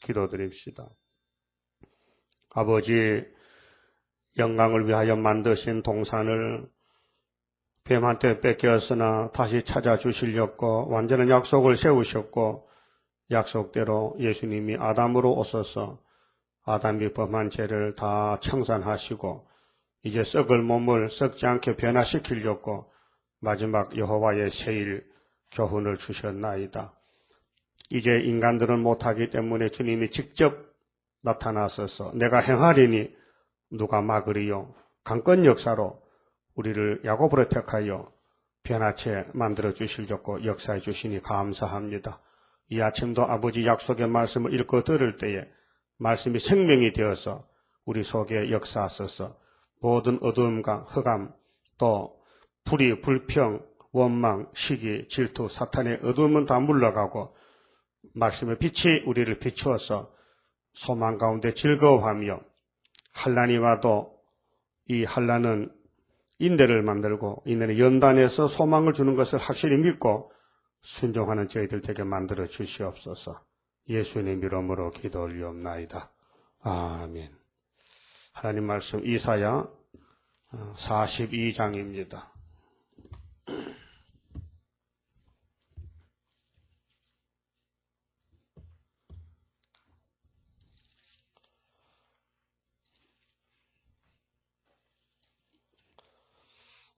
기도드립시다. 아버지, 영광을 위하여 만드신 동산을 뱀한테 뺏겼으나 다시 찾아주시려고 완전한 약속을 세우셨고 약속대로 예수님이 아담으로 오셔서 아담이 범한 죄를 다 청산하시고 이제 썩을 몸을 썩지 않게 변화시키려고 마지막 여호와의 세일 교훈을 주셨나이다. 이제 인간들은 못하기 때문에 주님이 직접 나타나셔서 내가 행하리니 누가 막으리요. 강권 역사로 우리를 야곱으로 택하여 변화체 만들어 주시려고 역사해 주시니 감사합니다. 이 아침도 아버지 약속의 말씀을 읽고 들을 때에 말씀이 생명이 되어서 우리 속에 역사하셔서 모든 어두움과 흑암 또 불의, 불평, 원망, 시기, 질투, 사탄의 어두움은 다 물러가고 말씀의 빛이 우리를 비추어서 소망 가운데 즐거워하며 환난이 와도 이 환난은 인내를 만들고 인내는 연단해서 소망을 주는 것을 확실히 믿고 순종하는 저희들 되게 만들어 주시옵소서. 예수님 이름으로 기도 올리옵나이다. 아멘. 하나님 말씀 이사야 42장입니다.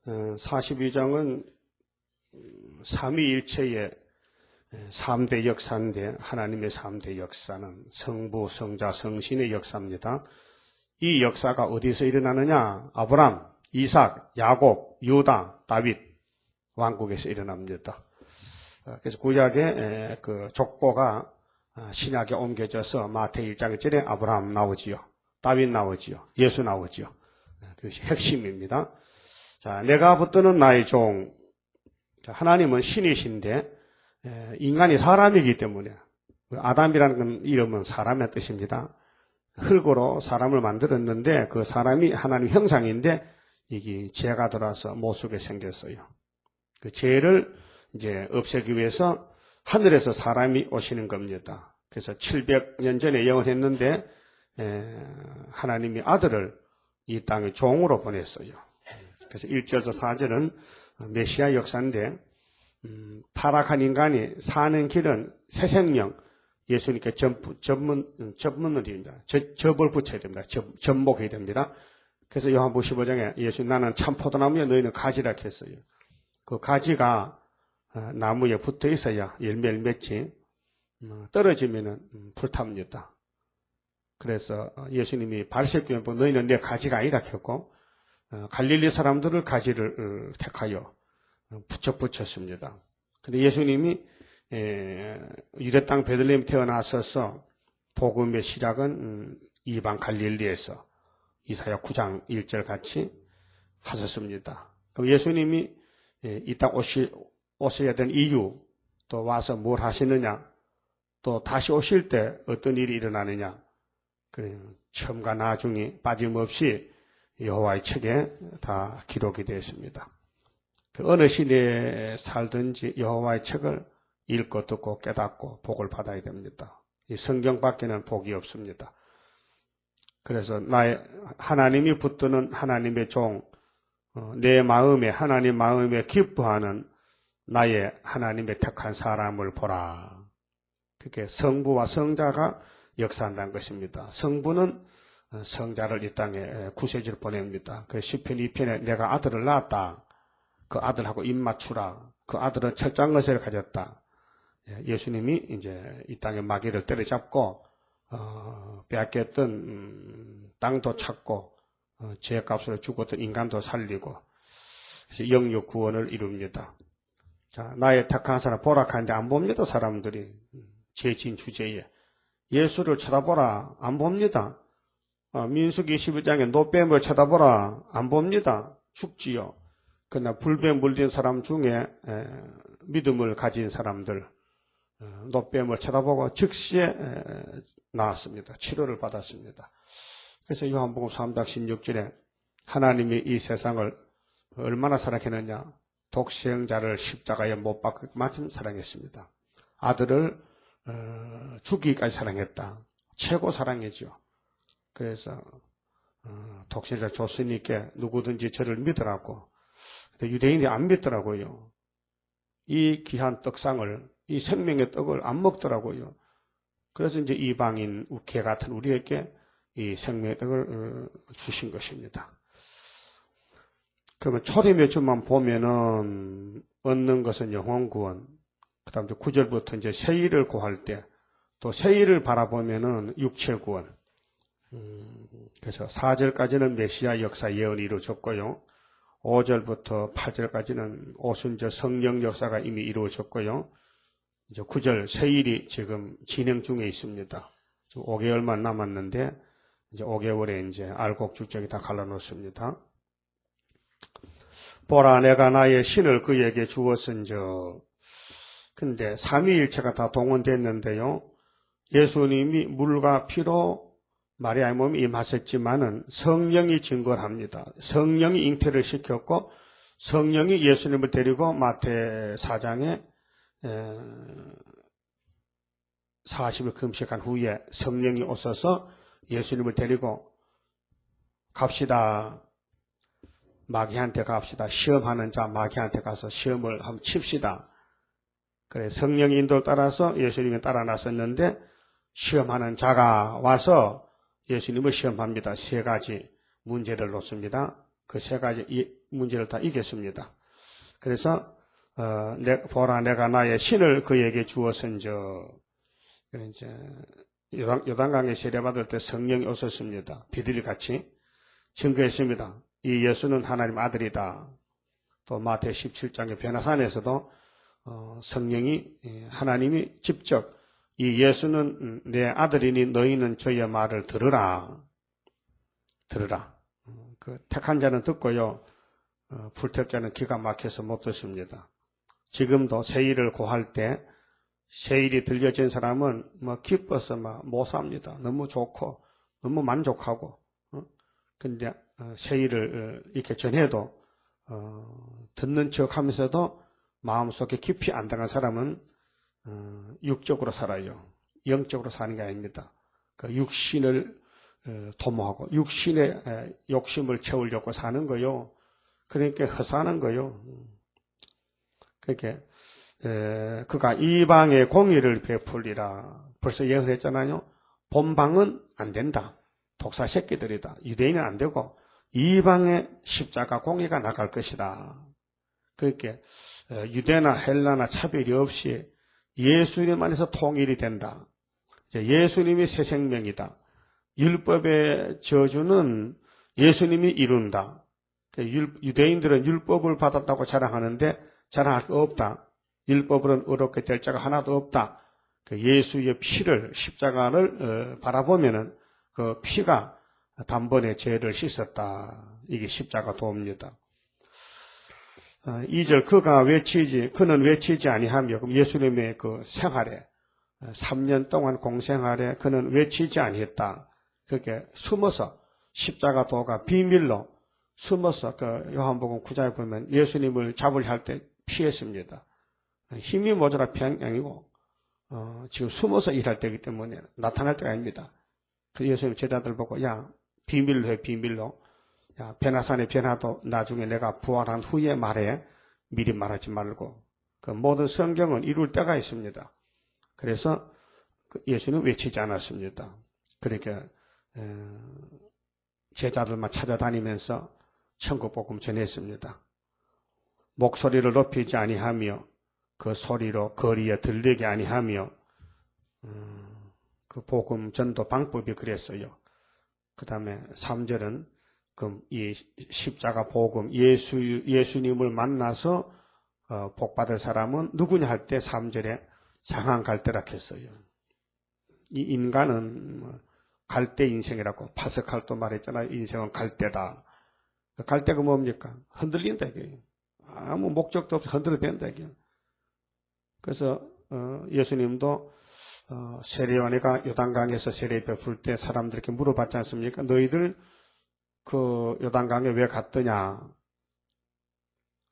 어, 42장은 삼위일체의 3대 역사인데 하나님의 3대 역사는 성부, 성자, 성신의 역사입니다. 이 역사가 어디서 일어나느냐? 아브람, 이삭, 야곱, 유다, 다윗 왕국에서 일어납니다. 그래서 구약의 그 족보가 신약에 옮겨져서 마태 1장 1절에 아브람 나오지요. 다윗 나오지요. 예수 나오지요. 그것이 핵심입니다. 자, 내가 붙드는 나의 종. 하나님은 신이신데 인간이 사람이기 때문에 아담이라는 이름은 사람의 뜻입니다. 흙으로 사람을 만들었는데 그 사람이 하나님 형상인데 이게 죄가 들어와서 모습에 생겼어요. 그 죄를 이제 없애기 위해서 하늘에서 사람이 오시는 겁니다. 그래서 700년 전에 예언했는데 하나님이 아들을 이 땅에 종으로 보냈어요. 그래서 1절에서 4절은 메시아 역사인데 타락한 인간이 사는 길은 새 생명, 예수님께 접문을 드립니다. 접을 붙여야 됩니다. 접목해야 됩니다. 그래서 요한복음 15장에 예수 나는 참 포도나무에 너희는 가지라 했어요. 그 가지가 나무에 붙어 있어야 열매를 맺지 떨어지면은 불탑니다. 그래서 예수님이 바리새교에 보고 너희는 내 가지가 아니라 했고 갈릴리 사람들을 가지를 택하여 붙였습니다. 근데 예수님이 유대 땅 베들레헴 태어나셔서 복음의 시작은 이방 갈릴리에서 이사야 9장 1절 같이 하셨습니다. 그럼 예수님이 이 땅 오셔야 된 이유, 또 와서 뭘 하시느냐, 또 다시 오실 때 어떤 일이 일어나느냐, 처음과 나중이 빠짐없이 여호와의 책에 다 기록이 되어 있습니다. 그 어느 시대에 살든지 여호와의 책을 읽고 듣고 깨닫고 복을 받아야 됩니다. 이 성경 밖에는 복이 없습니다. 그래서 나의 하나님이 붙드는 하나님의 종, 내 마음에 하나님 마음에 기뻐하는 나의 하나님의 택한 사람을 보라. 그게 성부와 성자가 역사한다는 것입니다. 성부는 성자를 이 땅에 구세주로 보냅니다. 그 시편 2편에 내가 아들을 낳았다. 그 아들하고 입 맞추라. 그 아들은 철장 것을 가졌다. 예수님이 이제 이 땅에 마귀를 때려잡고 빼앗겼던 땅도 찾고 죄값으로 죽었던 인간도 살리고 그래서 영육 구원을 이룹니다. 자, 나의 택한 사람 보라 하는데 안 봅니다. 사람들이 죄진 주제에 예수를 쳐다보라 안 봅니다. 민수기 12장에 노뱀을 쳐다보라 안 봅니다. 죽지요. 그러나 불뱀 물린 사람 중에 믿음을 가진 사람들 노뱀을 쳐다보고 즉시에 나았습니다. 치료를 받았습니다. 그래서 요한복음 3장 16절에 하나님이 이 세상을 얼마나 사랑했느냐. 독생자를 십자가에 못 박을 만큼 사랑했습니다. 아들을 죽이기까지 사랑했다. 최고 사랑이죠. 그래서 독신자 조스님께 누구든지 저를 믿으라고. 근데 유대인이 안 믿더라고요. 이 귀한 떡상을, 이 생명의 떡을 안 먹더라고요. 그래서 이제 이방인 개 같은 우리에게 이 생명의 떡을 주신 것입니다. 그러면 초림의 주만 보면은 얻는 것은 영혼 구원. 그다음 이제 9절부터 이제 세일을 구할 때 또 세일을 바라보면은 육체 구원. 그래서 4절까지는 메시아 역사 예언이 이루어졌고요. 5절부터 8절까지는 오순절 성령 역사가 이미 이루어졌고요. 이제 9절 세일이 지금 진행 중에 있습니다. 지금 5개월만 남았는데 이제 5개월에 이제 알곡주적이 다 갈라놓습니다. 보라 내가 나의 신을 그에게 주었은저. 근데 삼위일체가 다 동원됐는데요. 예수님이 물과 피로 마리아의 몸에 임하셨지만은 성령이 증거를 합니다. 성령이 잉태를 시켰고 성령이 예수님을 데리고 마태 4장에 40일 금식한 후에 성령이 오셔서 예수님을 데리고 갑시다. 마귀한테 갑시다. 시험하는 자 마귀한테 가서 시험을 한번 칩시다. 그래 성령의 인도를 따라서 예수님이 따라 나섰는데 시험하는 자가 와서 예수님을 시험합니다. 세 가지 문제를 놓습니다. 그 세 가지 문제를 다 이겼습니다. 그래서 보라 내가 나의 신을 그에게 주었은저. 이제 요단강에 세례받을 때 성령이 오셨습니다. 비둘기같이 증거했습니다. 이 예수는 하나님 아들이다. 또 마태 17장의 변화산에서도 성령이 하나님이 직접 이 예수는 내 아들이니 너희는 저의 말을 들으라. 그 택한 자는 듣고요. 불택자는 기가 막혀서 못 듣습니다. 지금도 세일을 고할 때 세일이 들려진 사람은 뭐 기뻐서 막 못 삽니다. 너무 좋고 너무 만족하고. 근데 세일을 이렇게 전해도 듣는 척하면서도 마음속에 깊이 안 당한 사람은 육적으로 살아요. 영적으로 사는 게 아닙니다. 그 육신을 도모하고 육신의 욕심을 채우려고 사는 거요. 그러니까 허사하는 거요. 그렇게 그가 이방의 공의를 베풀리라. 벌써 예언했잖아요. 본방은 안 된다. 독사 새끼들이다. 유대인은 안 되고 이방의 십자가 공의가 나갈 것이다. 그렇게 유대나 헬라나 차별이 없이 예수님 안에서 통일이 된다. 예수님이 새 생명이다. 율법의 저주는 예수님이 이룬다. 유대인들은 율법을 받았다고 자랑하는데 자랑할 게 없다. 율법으로는 어렵게 될 자가 하나도 없다. 예수의 피를 십자가를 바라보면은 그 피가 단번에 죄를 씻었다. 이게 십자가 도입니다. 2절 그는 외치지 아니하며 그럼 예수님의 그 생활에 3년 동안 공생활에 그는 외치지 아니했다. 그렇게 숨어서 십자가 도가 비밀로 숨어서 그 요한복음 9장에 보면 예수님을 잡으려 할 때 피했습니다. 힘이 모자라 피한 게 아니고 지금 숨어서 일할 때이기 때문에 나타날 때가 아닙니다. 그 예수님 제자들 보고 야 비밀로 해 비밀로. 야 변화산의 변화도 나중에 내가 부활한 후에 말해. 미리 말하지 말고. 그 모든 성경은 이룰 때가 있습니다. 그래서 예수는 외치지 않았습니다. 그렇게 제자들만 찾아다니면서 천국 복음 전했습니다. 목소리를 높이지 아니하며 그 소리로 거리에 들리게 아니하며 그 복음 전도 방법이 그랬어요. 그 다음에 3절은 이 십자가 복음 예수님을 만나서 복받을 사람은 누구냐 할 때 3절에 상한 갈대라 했어요. 이 인간은 갈대 인생이라고 파스칼도 말했잖아요. 인생은 갈대다. 갈대가 뭡니까? 흔들린다 이게. 아무 목적도 없이 흔들어댄다 이게. 그래서 예수님도 세례요한이가 요단강에서 세례 베풀 때 사람들에게 물어봤지 않습니까? 너희들 그 요단강에 왜 갔더냐?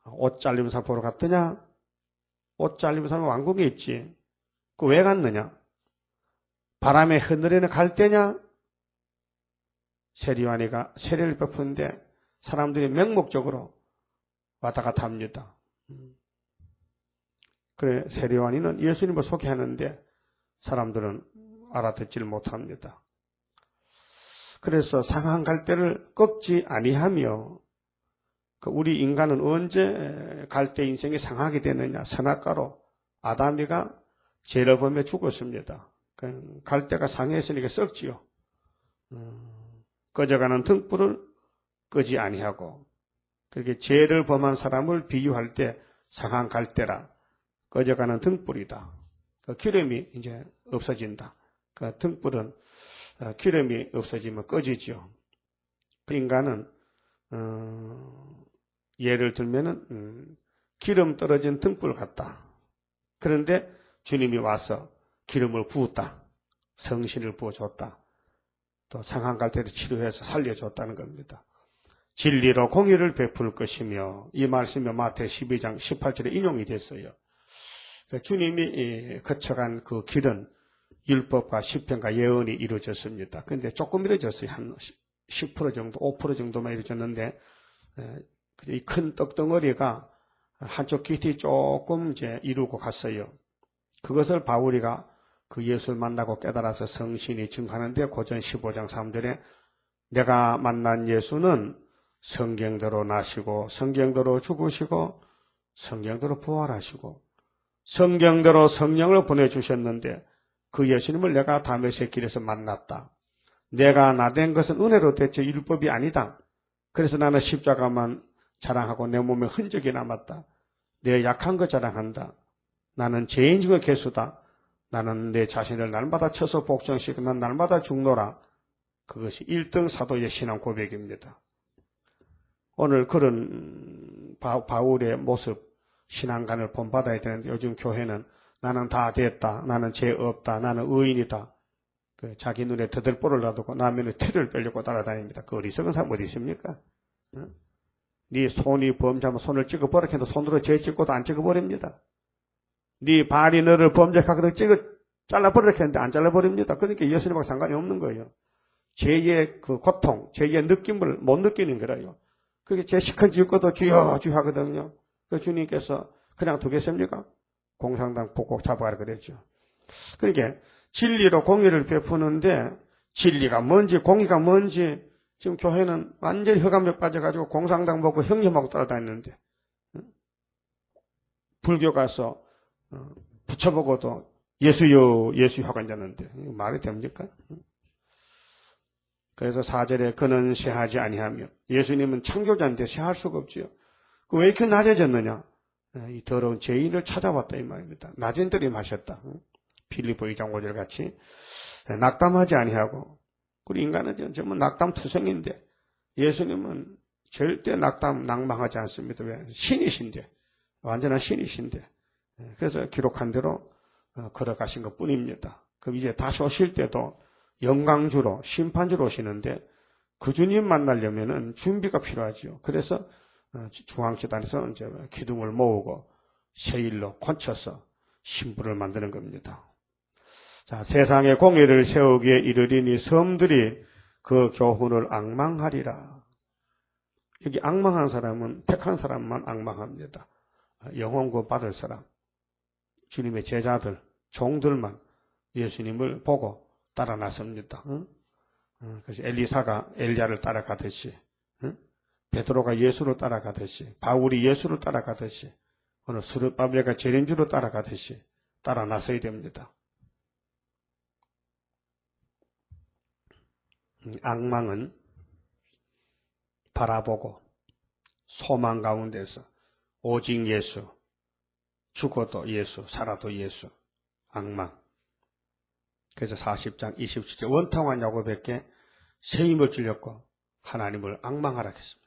옷 잘리는 사람 보러 갔더냐? 옷 잘리는 사람 왕궁에 있지. 그 왜 갔느냐? 바람에 흔들리는 갈대냐? 세리와니가 세례를 베푸는데 사람들이 맹목적으로 왔다 갔다 합니다. 그래, 세리와니는 예수님을 소개하는데 사람들은 알아듣지를 못합니다. 그래서 상한 갈대를 꺾지 아니하며 우리 인간은 언제 갈대 인생이 상하게 되느냐? 선악과로 아담이가 죄를 범해 죽었습니다. 갈대가 상했으니까 썩지요. 꺼져가는 등불을 끄지 아니하고 그렇게 죄를 범한 사람을 비유할 때 상한 갈대라 꺼져가는 등불이다. 그 기름이 이제 없어진다. 그 등불은 기름이 없어지면 꺼지죠. 그 인간은 예를 들면은 기름 떨어진 등불 같다. 그런데 주님이 와서 기름을 부었다. 성신을 부어줬다. 또 상한 갈대를 치료해서 살려줬다는 겁니다. 진리로 공의를 베풀 것이며 이 말씀이 마태 12장 18절에 인용이 됐어요. 주님이 거쳐간 그 길은 율법과 시편과 예언이 이루어졌습니다. 그런데 조금 이루어졌어요. 한 10% 정도, 5% 정도만 이루어졌는데 이 큰 떡덩어리가 한쪽 깃이 조금 이제 이루고 갔어요. 그것을 바울이가 그 예수를 만나고 깨달아서 성신이 증하는데 고전 15장 3절에 내가 만난 예수는 성경대로 나시고 성경대로 죽으시고 성경대로 부활하시고 성경대로 성령을 보내주셨는데 그 예수님을 내가 다메섹 길에서 만났다. 내가 나된 것은 은혜로 됐지 율법이 아니다. 그래서 나는 십자가만 자랑하고 내 몸에 흔적이 남았다. 내 약한 것 자랑한다. 나는 죄인 중의 괴수다. 나는 내 자신을 날마다 쳐서 복종시키고 난 날마다 죽노라. 그것이 1등 사도의 신앙 고백입니다. 오늘 그런 바울의 모습, 신앙관을 본받아야 되는데 요즘 교회는 나는 다 됐다. 나는 죄 없다. 나는 의인이다. 자기 눈에 더들보를 놔두고 남의 티를 빼려고 따라다닙니다. 그 어리석은 사람 어디 있습니까? 네 손이 범죄하면 손을 찍어버려 해도 손으로 죄 찍고도 안 찍어버립니다. 네 발이 너를 범죄하거든 잘라버리려 했는데 안 잘라버립니다. 그러니까 예수님하고 상관이 없는 거예요. 죄의 그 고통, 죄의 느낌을 못 느끼는 거라요. 그게 죄 시큰 짓고도 주여 주여 하거든요. 그 주님께서 그냥 두겠습니까? 공산당 북곡 잡아가라 그랬죠. 그러니까 진리로 공의를 베푸는데 진리가 뭔지 공의가 뭔지 지금 교회는 완전히 흑암에 빠져가지고 공산당 보고 형님하고 따라다니는데 불교 가서 붙여보고도 예수요 예수요 하고 앉았는데 말이 됩니까? 그래서 4절에 그는 쇠하지 아니하며 예수님은 창조자인데 쇠할 수가 없지요. 그 왜 이렇게 낮아졌느냐? 이 더러운 죄인을 찾아왔다 이 말입니다. 낮은 들이 마셨다. 필리포 2장 5절 같이 낙담하지 아니하고 우리 인간은 전부 낙담투성인데 예수님은 절대 낭망하지 않습니다. 왜? 신이신데 완전한 신이신데 그래서 기록한 대로 걸어가신 것뿐입니다. 그럼 이제 다시 오실 때도 영광주로 심판주로 오시는데 그 주님 만나려면은 준비가 필요하죠. 그래서 중앙재단에서 이제 기둥을 모으고 세일로 권쳐서 신부를 만드는 겁니다. 자, 세상의 공의를 세우기에 이르리니 섬들이 그 교훈을 앙망하리라. 여기 앙망한 사람은 택한 사람만 앙망합니다. 영혼구원 받을 사람, 주님의 제자들, 종들만 예수님을 보고 따라 나섭니다. 그래서 엘리사가 엘리야를 따라가듯이, 베드로가 예수를 따라가듯이, 바울이 예수를 따라가듯이, 오늘 스룹바벨가 재림주를 따라가듯이 따라 나서야 됩니다. 앙망은 바라보고 소망 가운데서 오직 예수, 죽어도 예수, 살아도 예수, 앙망. 그래서 40장 27절 원통한 야곱에게 새 힘을 주렸고 하나님을 앙망하라 했습니다.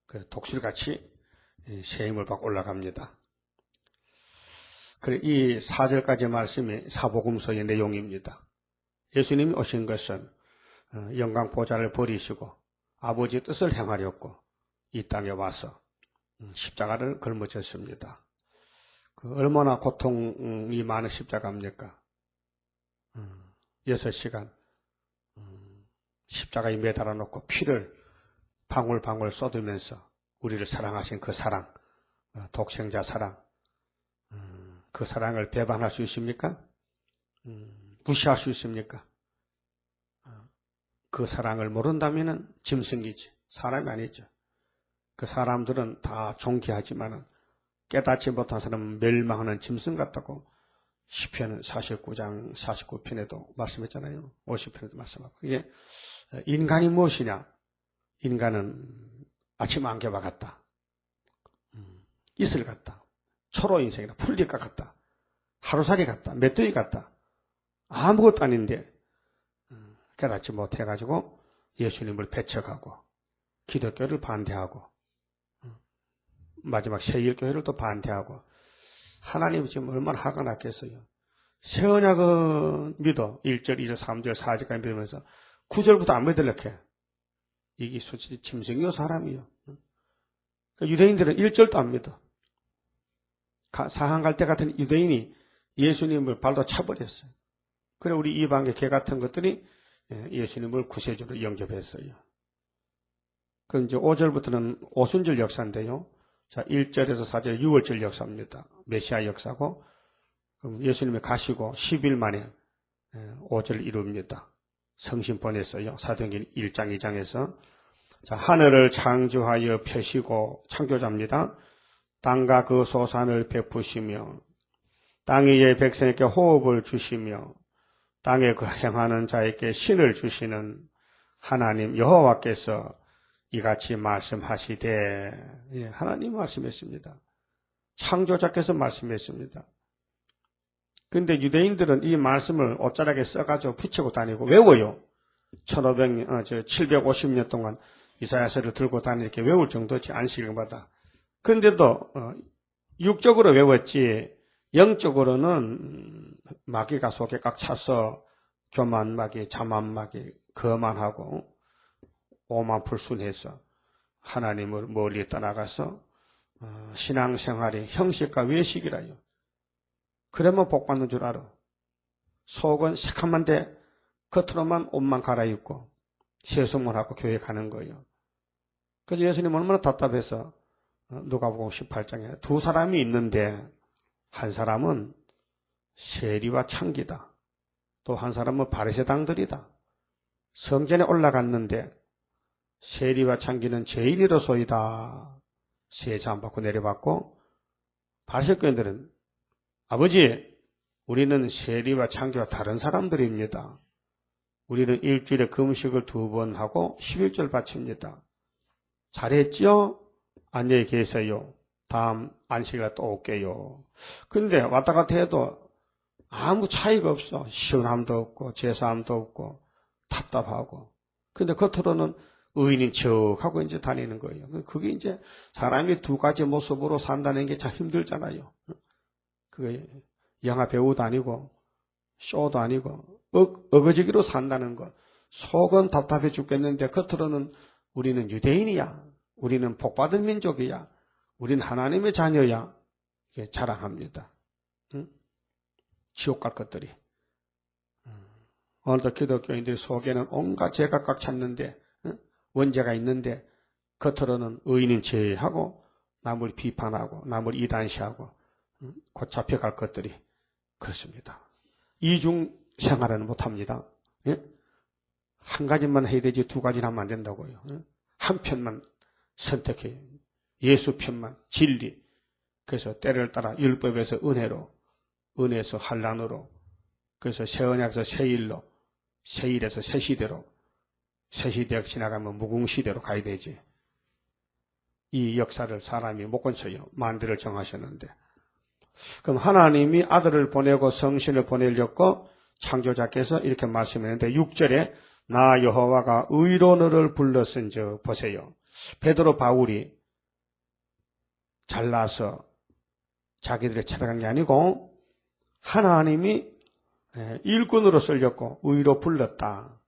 그 독실같이 새 힘을 받고 올라갑니다. 그래 이 4절까지 말씀이 사복음서의 내용입니다. 예수님이 오신 것은 영광 보좌를 버리시고 아버지 뜻을 행하려고 이 땅에 와서 십자가를 걸머졌습니다. 그 얼마나 고통이 많은 십자가입니까? 6시간 십자가에 매달아 놓고 피를 방울방울 쏟으면서 우리를 사랑하신 그 사랑, 독생자 사랑, 그 사랑을 배반할 수 있습니까? 무시할 수 있습니까? 그 사랑을 모른다면 짐승이지 사람이 아니죠. 그 사람들은 다 존귀하지만 깨닫지 못한 사람은 멸망하는 짐승 같다고 시편 49장 49편에도 말씀했잖아요. 50편에도 말씀하고. 이게 인간이 무엇이냐? 인간은 아침 안개와 같다. 이슬 같다. 초로 인생이다. 풀잎과 같다. 하루살이 같다. 맷돌이 같다. 아무것도 아닌데 깨닫지 못해가지고 예수님을 배척하고 기독교를 반대하고 마지막 세일교회를 또 반대하고 하나님이 지금 얼마나 화가 났겠어요. 새 언약은 믿어. 1절, 2절, 3절, 4절까지 믿으면서 9절부터 안 믿으려고 해. 이게 솔직히 짐승이요 사람이요. 유대인들은 1절도 안 믿어. 사항 갈 때 같은 유대인이 예수님을 발로 차버렸어요. 그래 우리 이방의 개 같은 것들이 예수님을 구세주로 영접했어요. 그 이제 5절부터는 오순절 역사인데요. 자, 1절에서 4절 6월절 역사입니다. 메시아 역사고, 그럼 예수님이 가시고 10일 만에 5절을 이룹니다. 성신 보냈어요. 사도행전 1장 2장에서. 자, 하늘을 창조하여 펴시고 창조자입니다. 땅과 그 소산을 베푸시며 땅 위의 백성에게 호흡을 주시며 땅에 그 행하는 자에게 신을 주시는 하나님 여호와께서 이같이 말씀하시되, 하나님 말씀했습니다. 창조자께서 말씀했습니다. 근데 유대인들은 이 말씀을 옷자락에 써가지고 붙이고 다니고 외워요. 750년 동안 이사야서를 들고 다니는 이렇게 외울 정도지 안식일마다. 근데도 육적으로 외웠지 영적으로는 마귀가 속에 꽉 차서 교만마귀, 자만마귀, 거만하고 오만불순해서 하나님을 멀리 떠나가서 신앙생활이 형식과 외식이라요. 그러면 복받는 줄 알아. 속은 새카만데 겉으로만 옷만 갈아입고 세수만 하고 교회 가는 거예요. 그래서 예수님 얼마나 답답해서 누가복음 18장에 두 사람이 있는데 한 사람은 세리와 창기다. 또 한 사람은 바리새당들이다. 성전에 올라갔는데 세리와 창기는 죄인이로소이다. 세자 안 받고 내려받고 바리새교인들은 아버지 우리는 세리와 창기와 다른 사람들입니다. 우리는 일주일에 금식을 2번 하고 11절 바칩니다. 잘했죠? 안녕히 계세요. 다음 안식일에 또 올게요. 근데 왔다 갔다 해도 아무 차이가 없어. 시원함도 없고 제사함도 없고 답답하고. 근데 겉으로는 의인인 척하고 이제 다니는 거예요. 그게 이제 사람이 두 가지 모습으로 산다는 게 참 힘들잖아요. 그게 영화 배우도 아니고 쇼도 아니고 어거지기로 산다는 거. 속은 답답해 죽겠는데 겉으로는 우리는 유대인이야. 우리는 복받은 민족이야. 우리는 하나님의 자녀야. 이렇게 자랑합니다. 응? 지옥 갈 것들이. 오늘도 기독교인들 속에는 온갖 죄가 꽉 찼는데 원죄가 있는데 겉으로는 의인인 죄하고 남을 비판하고 남을 이단시하고 곧 잡혀갈 것들이 그렇습니다. 이중 생활은 못합니다. 예? 한 가지만 해야 되지 두 가지는 하면 안 된다고요. 한 편만 선택해요. 예수 편만 진리. 그래서 때를 따라 율법에서 은혜로, 은혜에서 환난으로, 그래서 새언약에서 새일로, 새일에서 새시대로, 새시대역 지나가면 무궁시대로 가야 되지. 이 역사를 사람이 못 건쳐요. 만들을 정하셨는데. 그럼 하나님이 아들을 보내고 성신을 보내려고 창조자께서 이렇게 말씀했는데 6절에 나 여호와가 의로 너를 불렀은즉 보세요. 베드로 바울이 잘나서 자기들이 찾아간 게 아니고 하나님이 일꾼으로 쓸렸고 의로 불렀다.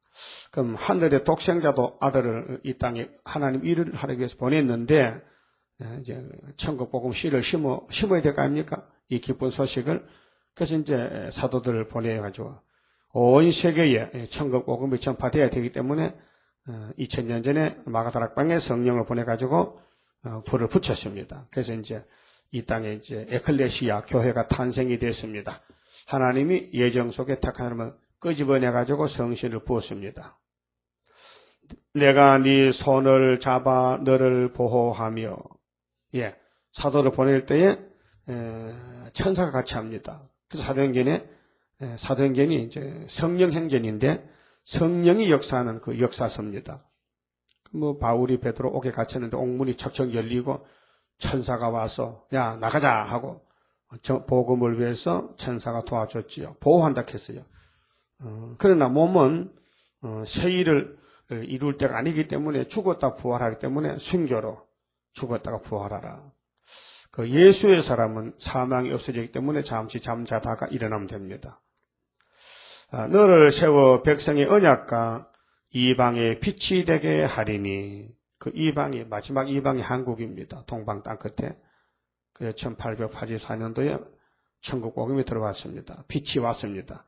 그럼 하늘의 독생자도 아들을 이 땅에 하나님 일을 하기 위해서 보냈는데 이제 천국 복음 씨를 심어야 될 거 아닙니까? 이 기쁜 소식을. 그래서 이제 사도들을 보내가지고 온 세계에 천국 복음이 전파되어야 되기 때문에 2000년 전에 마가다락방에 성령을 보내가지고 불을 붙였습니다. 그래서 이제 이 땅에 이제 에클레시아 교회가 탄생이 됐습니다. 하나님이 예정 속에 택한 사람을 끄집어내가지고 성신을 부었습니다. 내가 네 손을 잡아 너를 보호하며, 사도를 보낼 때에 천사가 같이 합니다. 그래서 사도행전이 이제 성령 행전인데 성령이 역사하는 그 역사서입니다. 뭐 바울이 베드로 옥에 갇혔는데 옥문이 척척 열리고 천사가 와서 야 나가자 하고 복음을 위해서 천사가 도와줬지요. 보호한다 했어요. 그러나 몸은 새 일을 이룰 때가 아니기 때문에 죽었다 부활하기 때문에 순교로 죽었다가 부활하라. 그 예수의 사람은 사망이 없어지기 때문에 잠시 잠자다가 일어나면 됩니다. 너를 세워 백성의 언약과 이방의 빛이 되게 하리니, 그 이방이 마지막 이방이 한국입니다. 동방 땅끝에. 그 1884년도에 천국 복음이 들어왔습니다. 빛이 왔습니다.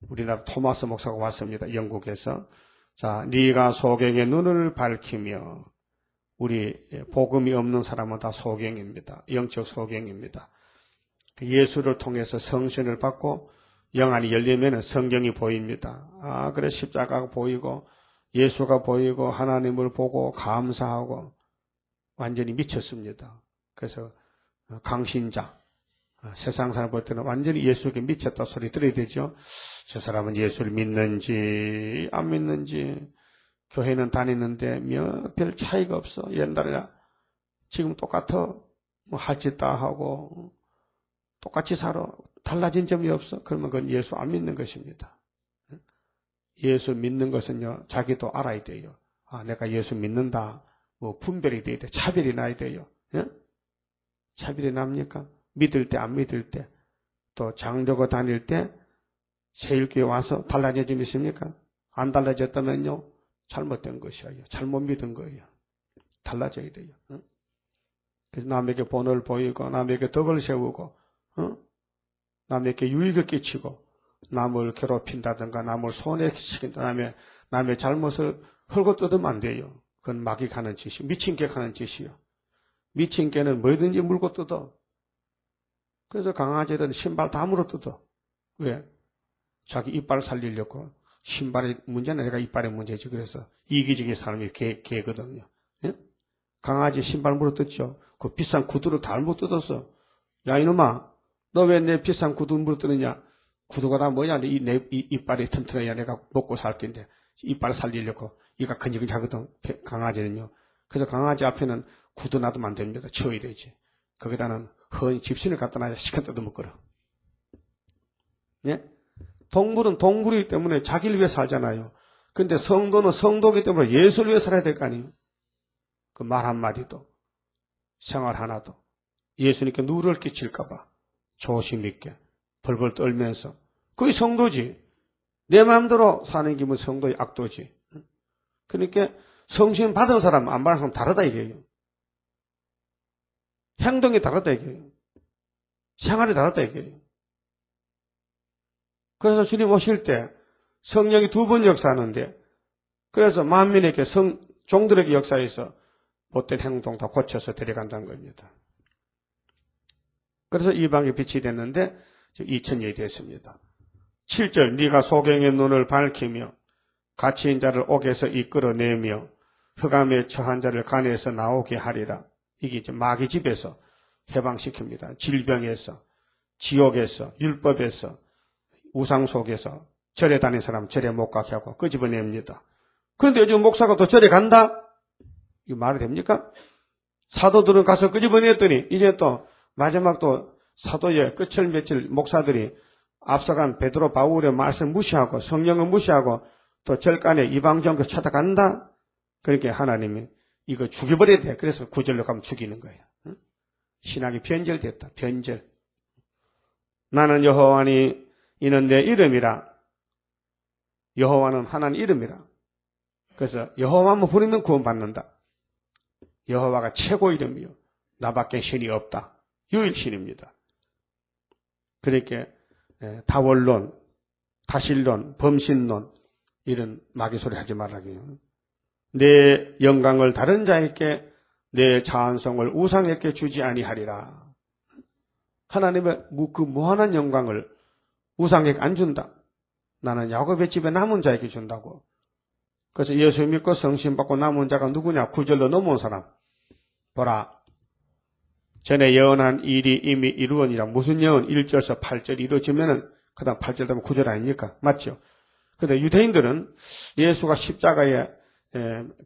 우리나라 토마스 목사가 왔습니다. 영국에서. 자, 네가 소경의 눈을 밝히며, 우리 복음이 없는 사람은 다 소경입니다. 영적 소경입니다. 예수를 통해서 성신을 받고 영안이 열리면 성경이 보입니다. 그래 십자가가 보이고 예수가 보이고 하나님을 보고 감사하고 완전히 미쳤습니다. 그래서 강신자, 세상 사람 볼 때는 완전히 예수에게 미쳤다 소리 들어야 되죠. 저 사람은 예수를 믿는지 안 믿는지, 교회는 다니는데 별 차이가 없어. 옛날에 지금 똑같아. 뭐 할 짓 다 하고 똑같이 살아. 달라진 점이 없어. 그러면 그건 예수 안 믿는 것입니다. 예수 믿는 것은요, 자기도 알아야 돼요. 내가 예수 믿는다. 뭐 분별이 돼야 돼. 차별이 나야 돼요. 차별이 납니까? 믿을 때 안 믿을 때, 또 장로고 다닐 때 세일교회 와서 달라진 점이 있습니까? 안 달라졌다면요, 잘못된 것이에요. 잘못 믿은 거예요. 달라져야 돼요. 그래서 남에게 본을 보이고 남에게 덕을 세우고 남에게 유익을 끼치고 남을 괴롭힌다든가 남을 손해시킨다, 남의 잘못을 헐고 뜯으면 안 돼요. 그건 마귀 가는 짓이요. 미친 개 가는 짓이요. 미친 개는 뭐든지 물고 뜯어. 그래서 강아지들은 신발 다 물어 뜯어. 왜? 자기 이빨 살리려고. 신발의 문제는 내가 이빨의 문제지. 그래서 이기적인 사람이 개거든요. 예? 강아지 신발 물어 뜯죠. 그 비싼 구두를 다 물어 뜯었어. 야 이놈아, 너 왜 내 비싼 구두 물어 뜯느냐? 구두가 다 뭐냐? 내 이빨이 튼튼해야 내가 먹고 살 텐데 이빨 살리려고. 이가 근질근질하거든, 강아지는요. 그래서 강아지 앞에는 구두 놔두면 안 됩니다. 치워야 되지. 거기다는 헌 집신을 갖다 놔야 시간 뜯어먹거려. 예? 동물은 동물이기 때문에 자기를 위해 살잖아요. 근데 성도는 성도이기 때문에 예수를 위해 살아야 될 거 아니에요. 그 말 한마디도, 생활 하나도 예수님께 누를 끼칠까봐 조심 있게 벌벌 떨면서. 그게 성도지. 내 마음대로 사는 게 뭐 성도의 악도지. 그러니까 성신 받은 사람, 안 받은 사람 다르다 이게요. 행동이 다르다 이게요. 생활이 다르다 이게요. 그래서 주님 오실 때 성령이 2번 역사하는데, 그래서 만민에게 종들에게 역사해서 못된 행동 다 고쳐서 데려간다는 겁니다. 그래서 이방의 빛이 됐는데 2000년이 됐습니다. 7절, 네가 소경의 눈을 밝히며 갇힌 자를 옥에서 이끌어내며 흑암에 처한 자를 간에서 나오게 하리라. 이게 이제 마귀 집에서 해방시킵니다. 질병에서, 지옥에서, 율법에서, 우상 속에서 절에 다니는 사람 절에 못 가게 하고 끄집어냅니다. 그런데 요즘 목사가 또 절에 간다? 이거 말이 됩니까? 사도들은 가서 끄집어냈더니 이제 또 마지막 또 사도의 끝을 맺힐 목사들이 앞서간 베드로 바울의 말씀을 무시하고 성령을 무시하고 또 절간에 이방종교 찾아간다? 그러니까 하나님이 이거 죽여버려야 돼. 그래서 구절로 가면 죽이는 거예요. 신학이 변절됐다. 변절. 나는 여호와니 이는 내 이름이라. 여호와는 하나님 이름이라. 그래서 여호와만 부르면 구원받는다. 여호와가 최고 이름이요. 나밖에 신이 없다. 유일신입니다. 그러니까 다원론, 다신론, 범신론 이런 마귀 소리 하지 말라고요. 내 영광을 다른 자에게 내 자한성을 우상에게 주지 아니하리라. 하나님의 그 무한한 영광을 우상에게 안 준다. 나는 야곱의 집에 남은 자에게 준다고. 그래서 예수 믿고 성신 받고 남은 자가 누구냐? 9절로 넘어온 사람. 보라. 전에 예언한 일이 이미 이루어니라. 무슨 예언? 1절에서 8절이 이루어지면은 그 다음 8절 되면 9절 아닙니까? 맞죠? 근데 유대인들은 예수가 십자가에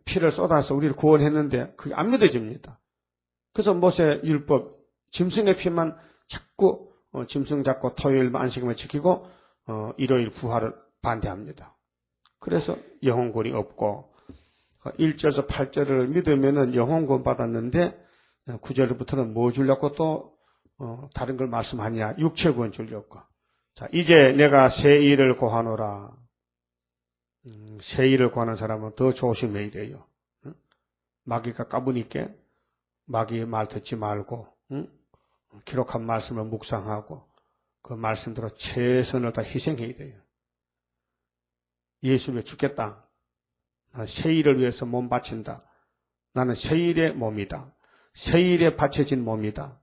피를 쏟아서 우리를 구원했는데 그게 안 믿어집니다. 그래서 모세 율법, 짐승의 피만 자꾸 짐승 잡고 토요일 안식일만 지키고 일요일 부활을 반대합니다. 그래서 영혼권이 없고 1절에서 8절을 믿으면은 영혼권 받았는데 9절부터는 뭐 주려고 또 다른 걸 말씀하냐? 육체권 주려고. 자, 이제 내가 새 일을 고하노라. 새 일을 구하는 사람은 더 조심해야 돼요. 마귀가 까부니까 마귀의 말 듣지 말고 기록한 말씀을 묵상하고 그 말씀대로 최선을 다 희생해야 돼요. 예수 위해 죽겠다. 나는 새 일을 위해서 몸 바친다. 나는 새 일의 몸이다. 새 일에 바쳐진 몸이다.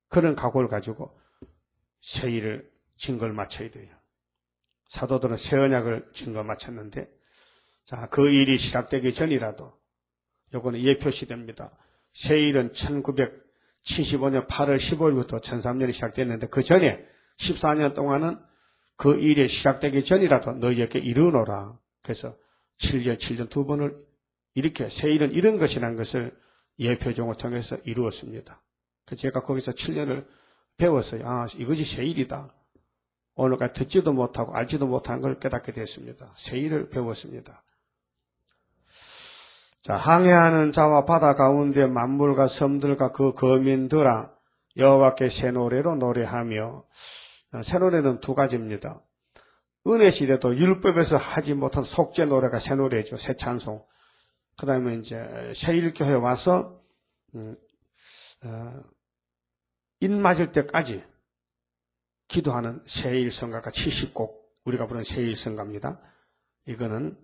그런 각오를 가지고 새 일을 증거를 마쳐야 돼요. 사도들은 새 언약을 증거 마쳤는데, 자, 그 일이 시작되기 전이라도, 요거는 예표시됩니다. 새 일은 1975년 8월 15일부터 1003년이 시작됐는데, 그 전에 14년 동안은 그 일이 시작되기 전이라도 너희에게 이르노라. 그래서 7년 두 번을 이렇게 새 일은 이런 것이라는 것을 예표종을 통해서 이루었습니다. 그래서 제가 거기서 7년을 배웠어요. 아, 이것이 새 일이다. 오늘까지 듣지도 못하고 알지도 못한 걸 깨닫게 됐습니다. 새 일을 배웠습니다. 자, 항해하는 자와 바다 가운데 만물과 섬들과 그 거민들아 여호와께 새 노래로 노래하며, 새 노래는 두 가지입니다. 은혜 시대도 율법에서 하지 못한 속죄 노래가 새 노래죠. 새 찬송. 그 다음에 이제 새일교회에 와서 인 맞을 때까지 기도하는 새일 성가가 70곡, 우리가 부르는 새일 성가입니다. 이거는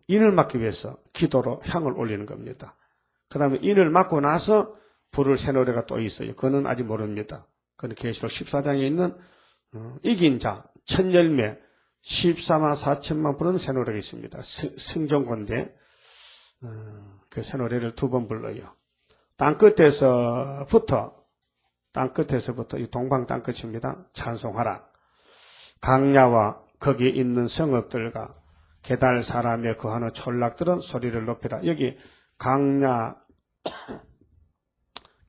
인을 맞기 위해서 기도로 향을 올리는 겁니다. 그 다음에 인을 맞고 나서 부를 새 노래가 또 있어요. 그거는 아직 모릅니다. 그건 계시록 14장에 있는 이긴 자, 천열매, 14만 4천만 부르는 새 노래가 있습니다. 승전고인데 그 새 노래를 두 번 불러요. 땅끝에서부터 이 동방 땅끝입니다. 찬송하라. 강야와 거기에 있는 성읍들과 게달 사람의 거하는 촌락들은 소리를 높이라. 여기 강야,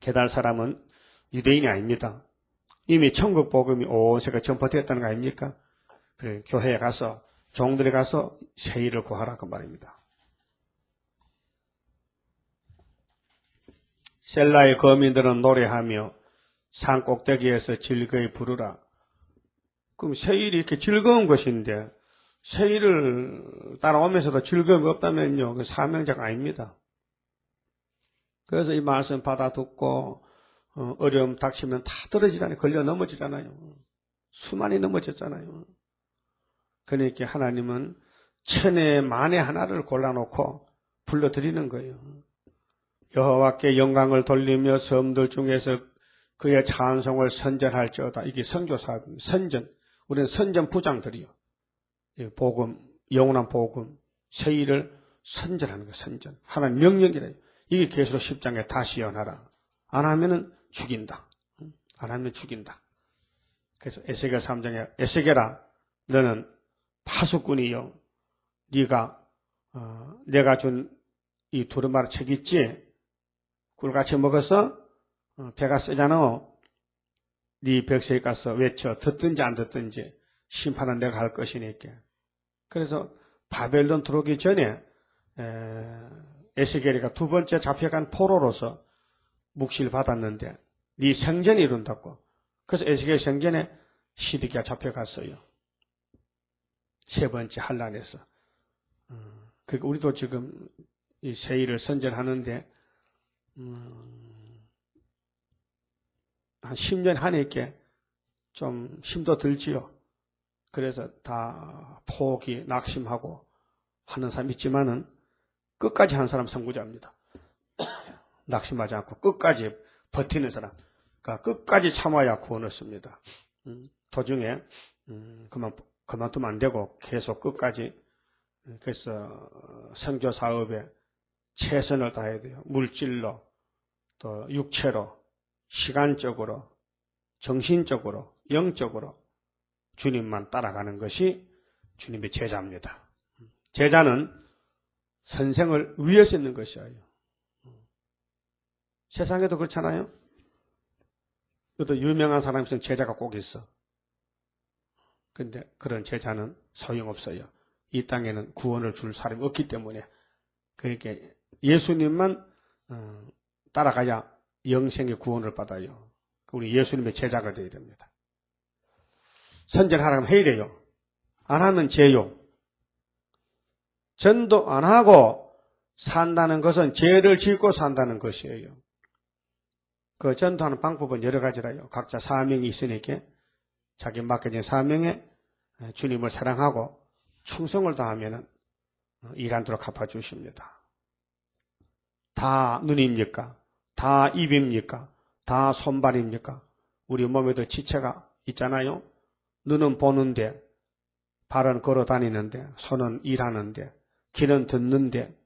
게달 사람은 유대인이 아닙니다. 이미 천국 복음이 온 세계에 전파되었다는 거 아닙니까? 그래, 교회에 가서 종들에 가서 새 일을 구하라 그 말입니다. 셀라의 거민들은 노래하며 산 꼭대기에서 즐거이 부르라. 그럼 새 일이 이렇게 즐거운 것인데 새 일을 따라오면서도 즐거움이 없다면요, 그 사명자가 아닙니다. 그래서 이 말씀 받아 듣고 어려움 닥치면 다 떨어지잖아요. 걸려 넘어지잖아요. 수많이 넘어졌잖아요. 그러니까 하나님은 천에 만에 하나를 골라놓고 불러드리는 거예요. 여호와께 영광을 돌리며 섬들 중에서 그의 찬송을 선전할지어다. 이게 선교사, 선전. 우리는 선전 부장들이요. 복음, 영원한 복음, 새 일을 선전하는 거, 선전. 하나님 명령이래요. 이게 계시록 10장에 다시 예언하라. 안 하면은 죽인다. 안 하면 죽인다. 그래서 에스겔 3장에 에스겔아, 너는 파수꾼이요. 네가 내가 준 이 두루마리 책 있지? 꿀같이 먹어서 배가 쓰잖아. 네 백성에 가서 외쳐. 듣든지 안 듣든지 심판은 내가 할 것이니까. 그래서 바벨론 들어오기 전에 에스겔이가 두 번째 잡혀간 포로로서 묵시를 받았는데 네 생전이 이룬다고. 그래서 에스겔 생전에 시드기야 잡혀갔어요. 세 번째 환란에서. 그러니까 우리도 지금 이 새 일을 선전하는데 한 10년 하니까 좀 힘도 들지요. 그래서 다 포기, 낙심하고 하는 사람이 있지만은 끝까지 한 사람 선구자입니다. 낙심하지 않고 끝까지 버티는 사람. 그러니까 끝까지 참아야 구원을 얻습니다. 도중에 그만두면 안 되고 계속 끝까지. 그래서 선교 사업에 최선을 다해야 돼요. 물질로, 또 육체로, 시간적으로, 정신적으로, 영적으로 주님만 따라가는 것이 주님의 제자입니다. 제자는 선생을 위에서 있는 것이에요. 세상에도 그렇잖아요. 또 유명한 사람이 있으면 제자가 꼭 있어. 근데 그런 제자는 소용없어요. 이 땅에는 구원을 줄 사람이 없기 때문에. 그러니까 예수님만 따라가야 영생의 구원을 받아요. 우리 예수님의 제자가 되어야 됩니다. 선전하라면 해야 돼요. 안 하면 죄요. 전도 안 하고 산다는 것은 죄를 짓고 산다는 것이에요. 그 전도하는 방법은 여러 가지라요. 각자 사명이 있으니까 자기 맡겨진 사명에 주님을 사랑하고 충성을 다하면 일한도록 갚아주십니다. 다 눈입니까? 다 입입니까? 다 손발입니까? 우리 몸에도 지체가 있잖아요. 눈은 보는데, 발은 걸어 다니는데, 손은 일하는데, 귀는 듣는데,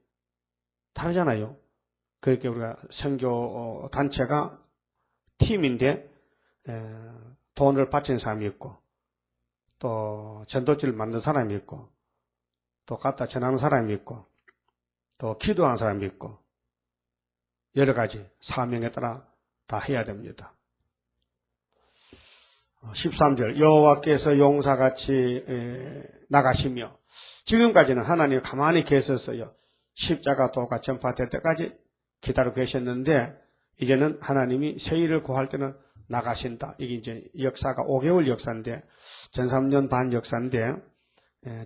다르잖아요. 그렇게 우리가 선교 단체가 팀인데, 돈을 바친 사람이 있고, 또 전도지를 만든 사람이 있고, 또 갖다 전하는 사람이 있고, 또 기도하는 사람이 있고, 여러 가지 사명에 따라 다 해야 됩니다. 13절 여호와께서 용사같이 나가시며, 지금까지는 하나님 가만히 계셨어요. 십자가 도가 전파될 때까지 기다리고 계셨는데 이제는 하나님이 세일을 구할 때는 나가신다. 이게 이제 역사가 5개월 역사인데 전 3년 반 역사인데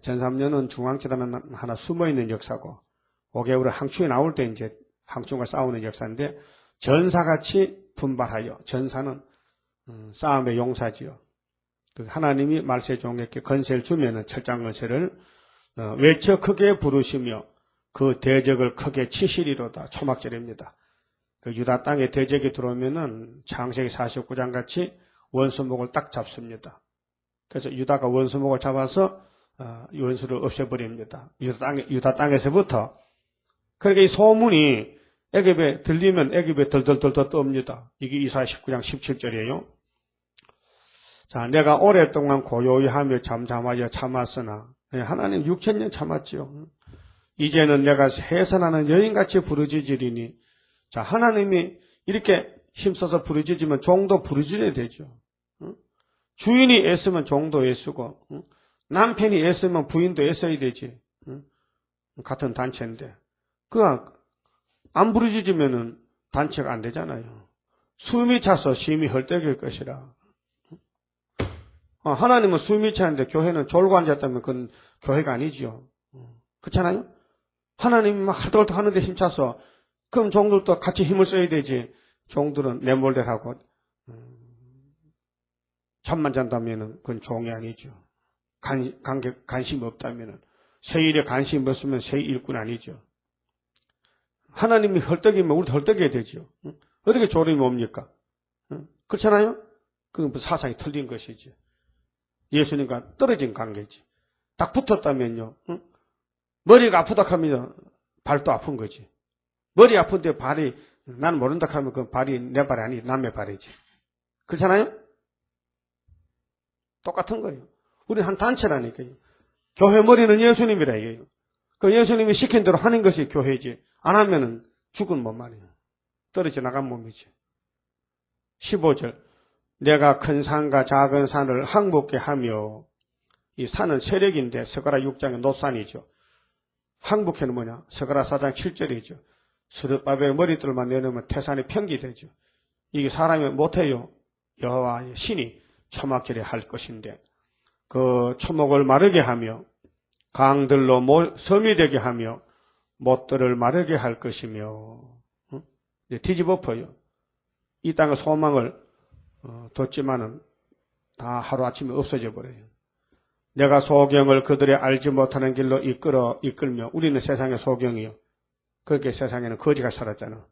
전 3년은 중앙재단은 하나 숨어있는 역사고 5개월은 항충이 나올 때 이제 항충과 싸우는 역사인데 전사같이 분발하여, 전사는 싸움의 용사지요. 하나님이 말세 종에게 건세를 주면은 철장 건세를 외쳐 크게 부르시며 그 대적을 크게 치시리로다. 초막절입니다. 그 유다 땅에 대적이 들어오면은 창세기 49장 같이 원수목을 딱 잡습니다. 그래서 유다가 원수목을 잡아서 원수를 없애버립니다. 유다 땅에서부터. 그러니까 이 소문이 애굽에 들리면 애굽에 덜덜덜덜 떱니다. 이게 이사야 19장 17절이에요. 자, 내가 오랫동안 고요히 하며 잠잠하여 참았으나 하나님 6,000년 참았지요. 이제는 내가 해산하는 여인같이 부르짖으리니. 자, 하나님이 이렇게 힘써서 부르짖으면 종도 부르짖어야 되죠. 주인이 애쓰면 종도 애쓰고, 남편이 애쓰면 부인도 애써야 되지. 같은 단체인데. 안 부르짖으면은 단체가 안 되잖아요. 숨이 차서 심히 헐떡일 것이라. 하나님은 숨이 차는데 교회는 졸고 앉았다면 그건 교회가 아니지요. 그렇잖아요? 하나님이 막 헐떡헐떡 하는데 힘차서 그럼 종들도 같이 힘을 써야 되지. 종들은 내몰대하고 잠만 잔다면은 그건 종이 아니죠. 관심이 없다면은 세일에 관심이 없으면 세일 일꾼 아니죠. 하나님이 헐떡이면 우리도 헐떡여야 되죠. 어떻게 졸음이 옵니까? 그렇잖아요? 그건 사상이 틀린 것이지. 예수님과 떨어진 관계지. 딱 붙었다면요. 머리가 아프다 하면 발도 아픈 거지. 머리 아픈데 발이 나는 모른다 하면 그 발이 내 발이 아니지. 남의 발이지. 그렇잖아요? 똑같은 거예요. 우리는 한 단체라니까요. 교회 머리는 예수님이라 이게요. 그 예수님이 시킨 대로 하는 것이 교회지. 안 하면은 죽은 몸 말이에요. 떨어져 나간 몸이지. 15절 내가 큰 산과 작은 산을 항복케 하며, 이 산은 세력인데 스가랴 6장의 노산이죠. 항복해는 뭐냐? 스가랴 4장 7절이죠. 스룹바벨 머리들만 내놓으면 태산이 평기되죠. 이게 사람이 못해요. 여호와의 신이 초막절에 할 것인데 그 초목을 마르게 하며 강들로 섬이 되게 하며 못들을 마르게 할 것이며. 뒤집어 엎어요. 이 땅의 소망을 뒀지만은 다 하루아침에 없어져 버려요. 내가 소경을 그들의 알지 못하는 길로 이끌며 우리는 세상의 소경이요. 그렇게 세상에는 거지가 살았잖아.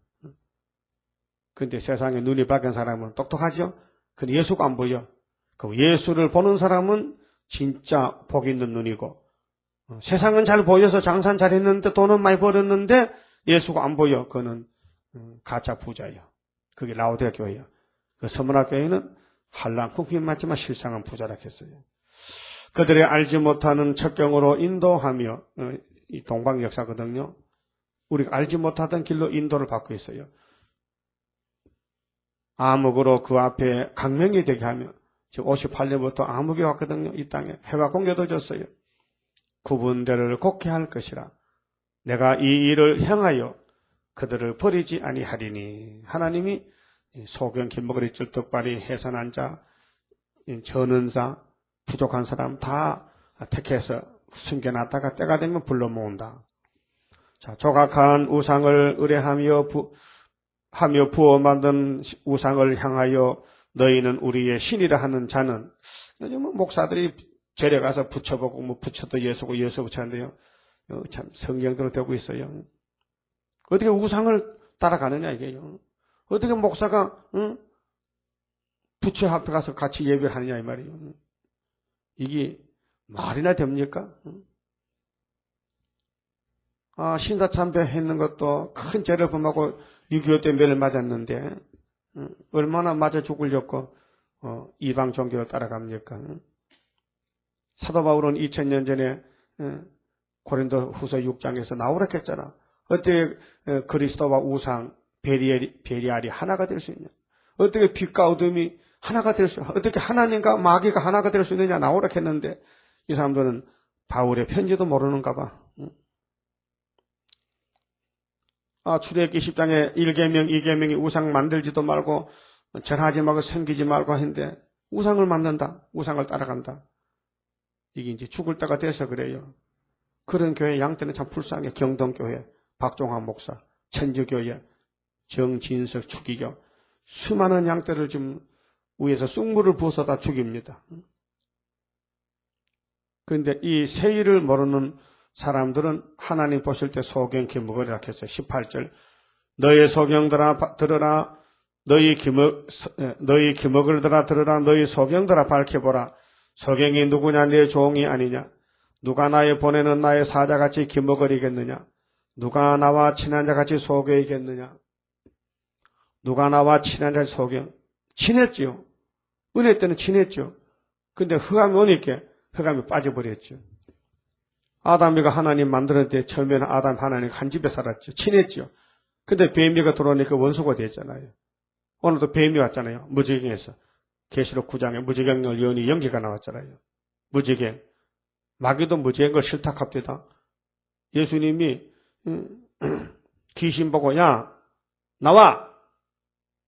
근데 세상에 눈이 밝은 사람은 똑똑하죠? 근데 예수가 안 보여. 그 예수를 보는 사람은 진짜 복 있는 눈이고, 세상은 잘 보여서 장사는 잘했는데 돈은 많이 벌었는데 예수가 안 보여. 그는 가짜 부자예요. 그게 라오디게아 교회예요. 그 서문화 교회는 한란 궁핍 맞지만 실상은 부자라 했어요. 그들의 알지 못하는 첩경으로 인도하며, 이 동방 역사거든요. 우리가 알지 못하던 길로 인도를 받고 있어요. 암흑으로 그 앞에 강명이 되게 하며, 지금 58년부터 암흑이 왔거든요. 이 땅에 해와 공개도 졌어요. 구분대를 곱게 할 것이라. 내가 이 일을 행하여 그들을 버리지 아니하리니. 하나님이 소경, 김먹으리, 쩔떡발이, 해산한 자, 저는 자, 부족한 사람 다 택해서 숨겨놨다가 때가 되면 불러 모은다. 자, 조각한 우상을 의뢰하며 부어 만든 우상을 향하여 너희는 우리의 신이라 하는 자는, 요즘은 목사들이 절에 가서 붙여보고 뭐 붙여도 예수고 예수 붙였는데요. 참 성경대로 되고 있어요. 어떻게 우상을 따라가느냐 이게요. 어떻게 목사가 부처 앞에 가서 같이 예배를 하느냐 이 말이에요. 이게 말이나 됩니까? 신사참배 했는 것도 큰 죄를 범하고 6.25 때 매를 맞았는데 얼마나 맞아 죽으려고 이방 종교를 따라갑니까? 사도 바울은 2000년 전에 고린도 후서 6장에서 나오라 했잖아. 어떻게 그리스도와 우상, 베리알이 하나가 될 수 있냐? 어떻게 빛과 어둠이 하나가 될 수, 어떻게 하나님과 마귀가 하나가 될 수 있느냐 나오라 했는데 이 사람들은 바울의 편지도 모르는가 봐. 출애굽기 10장에 1계명, 2계명이 우상 만들지도 말고 절하지 말고 섬기지 말고 했는데 우상을 만든다. 우상을 따라간다. 이게 이제 죽을 때가 돼서 그래요. 그런 교회 양떼는 참 불쌍해. 경동교회, 박종환 목사, 천주교회, 정진석 추기교. 수많은 양떼를 좀 위에서 쑥물을 부어서 다 죽입니다. 그런데 이 세일을 모르는 사람들은 하나님 보실 때 소경 기먹으리라 했어요. 18절. 너희 소경들아 들으라. 너희 기먹을들아 들으라. 너희 소경들아 밝혀보라. 소경이 누구냐? 내 종이 아니냐? 누가 나의 보내는 나의 사자같이 기먹으리겠느냐? 누가 나와 친한 자같이 소경이겠느냐? 누가 나와 친한 자같이 소경? 친했지요. 은혜 때는 친했죠. 근데 흑암이 오니까 흑암이 빠져버렸죠. 아담이가 하나님 만들었을 때 처음에는 아담 하나님 한 집에 살았죠. 친했죠. 근데 뱀이가 들어오니까 원수가 됐잖아요. 오늘도 뱀이 왔잖아요. 무지경에서. 계시록 9장에 무지경을 여인이 연기가 나왔잖아요. 무지경. 마귀도 무지경 걸 싫다합니다. 예수님이 귀신 보고 야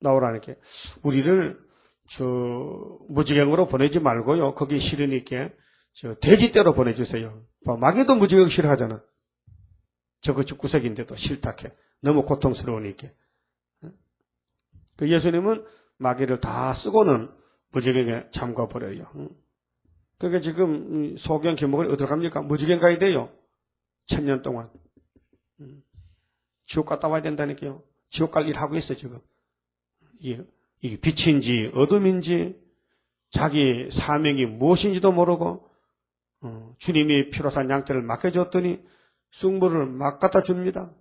나오라니까. 우리를 무지경으로 보내지 말고요. 거기 싫으니까 돼지떼로 보내주세요. 마귀도 무지경 싫어하잖아. 저거 구석인데도 싫다해. 너무 고통스러우니까. 그 예수님은 마귀를 다 쓰고는 무지경에 잠가버려요. 그게 지금 소경 기목을 어디로 갑니까? 무지경 가야 돼요. 1000년 동안. 지옥 갔다 와야 된다니까요. 지옥 갈 일 하고 있어 지금. 이게 빛인지 어둠인지 자기 사명이 무엇인지도 모르고 주님이 피로 산 양떼를 맡겨줬더니 쑥물을 막 갖다 줍니다.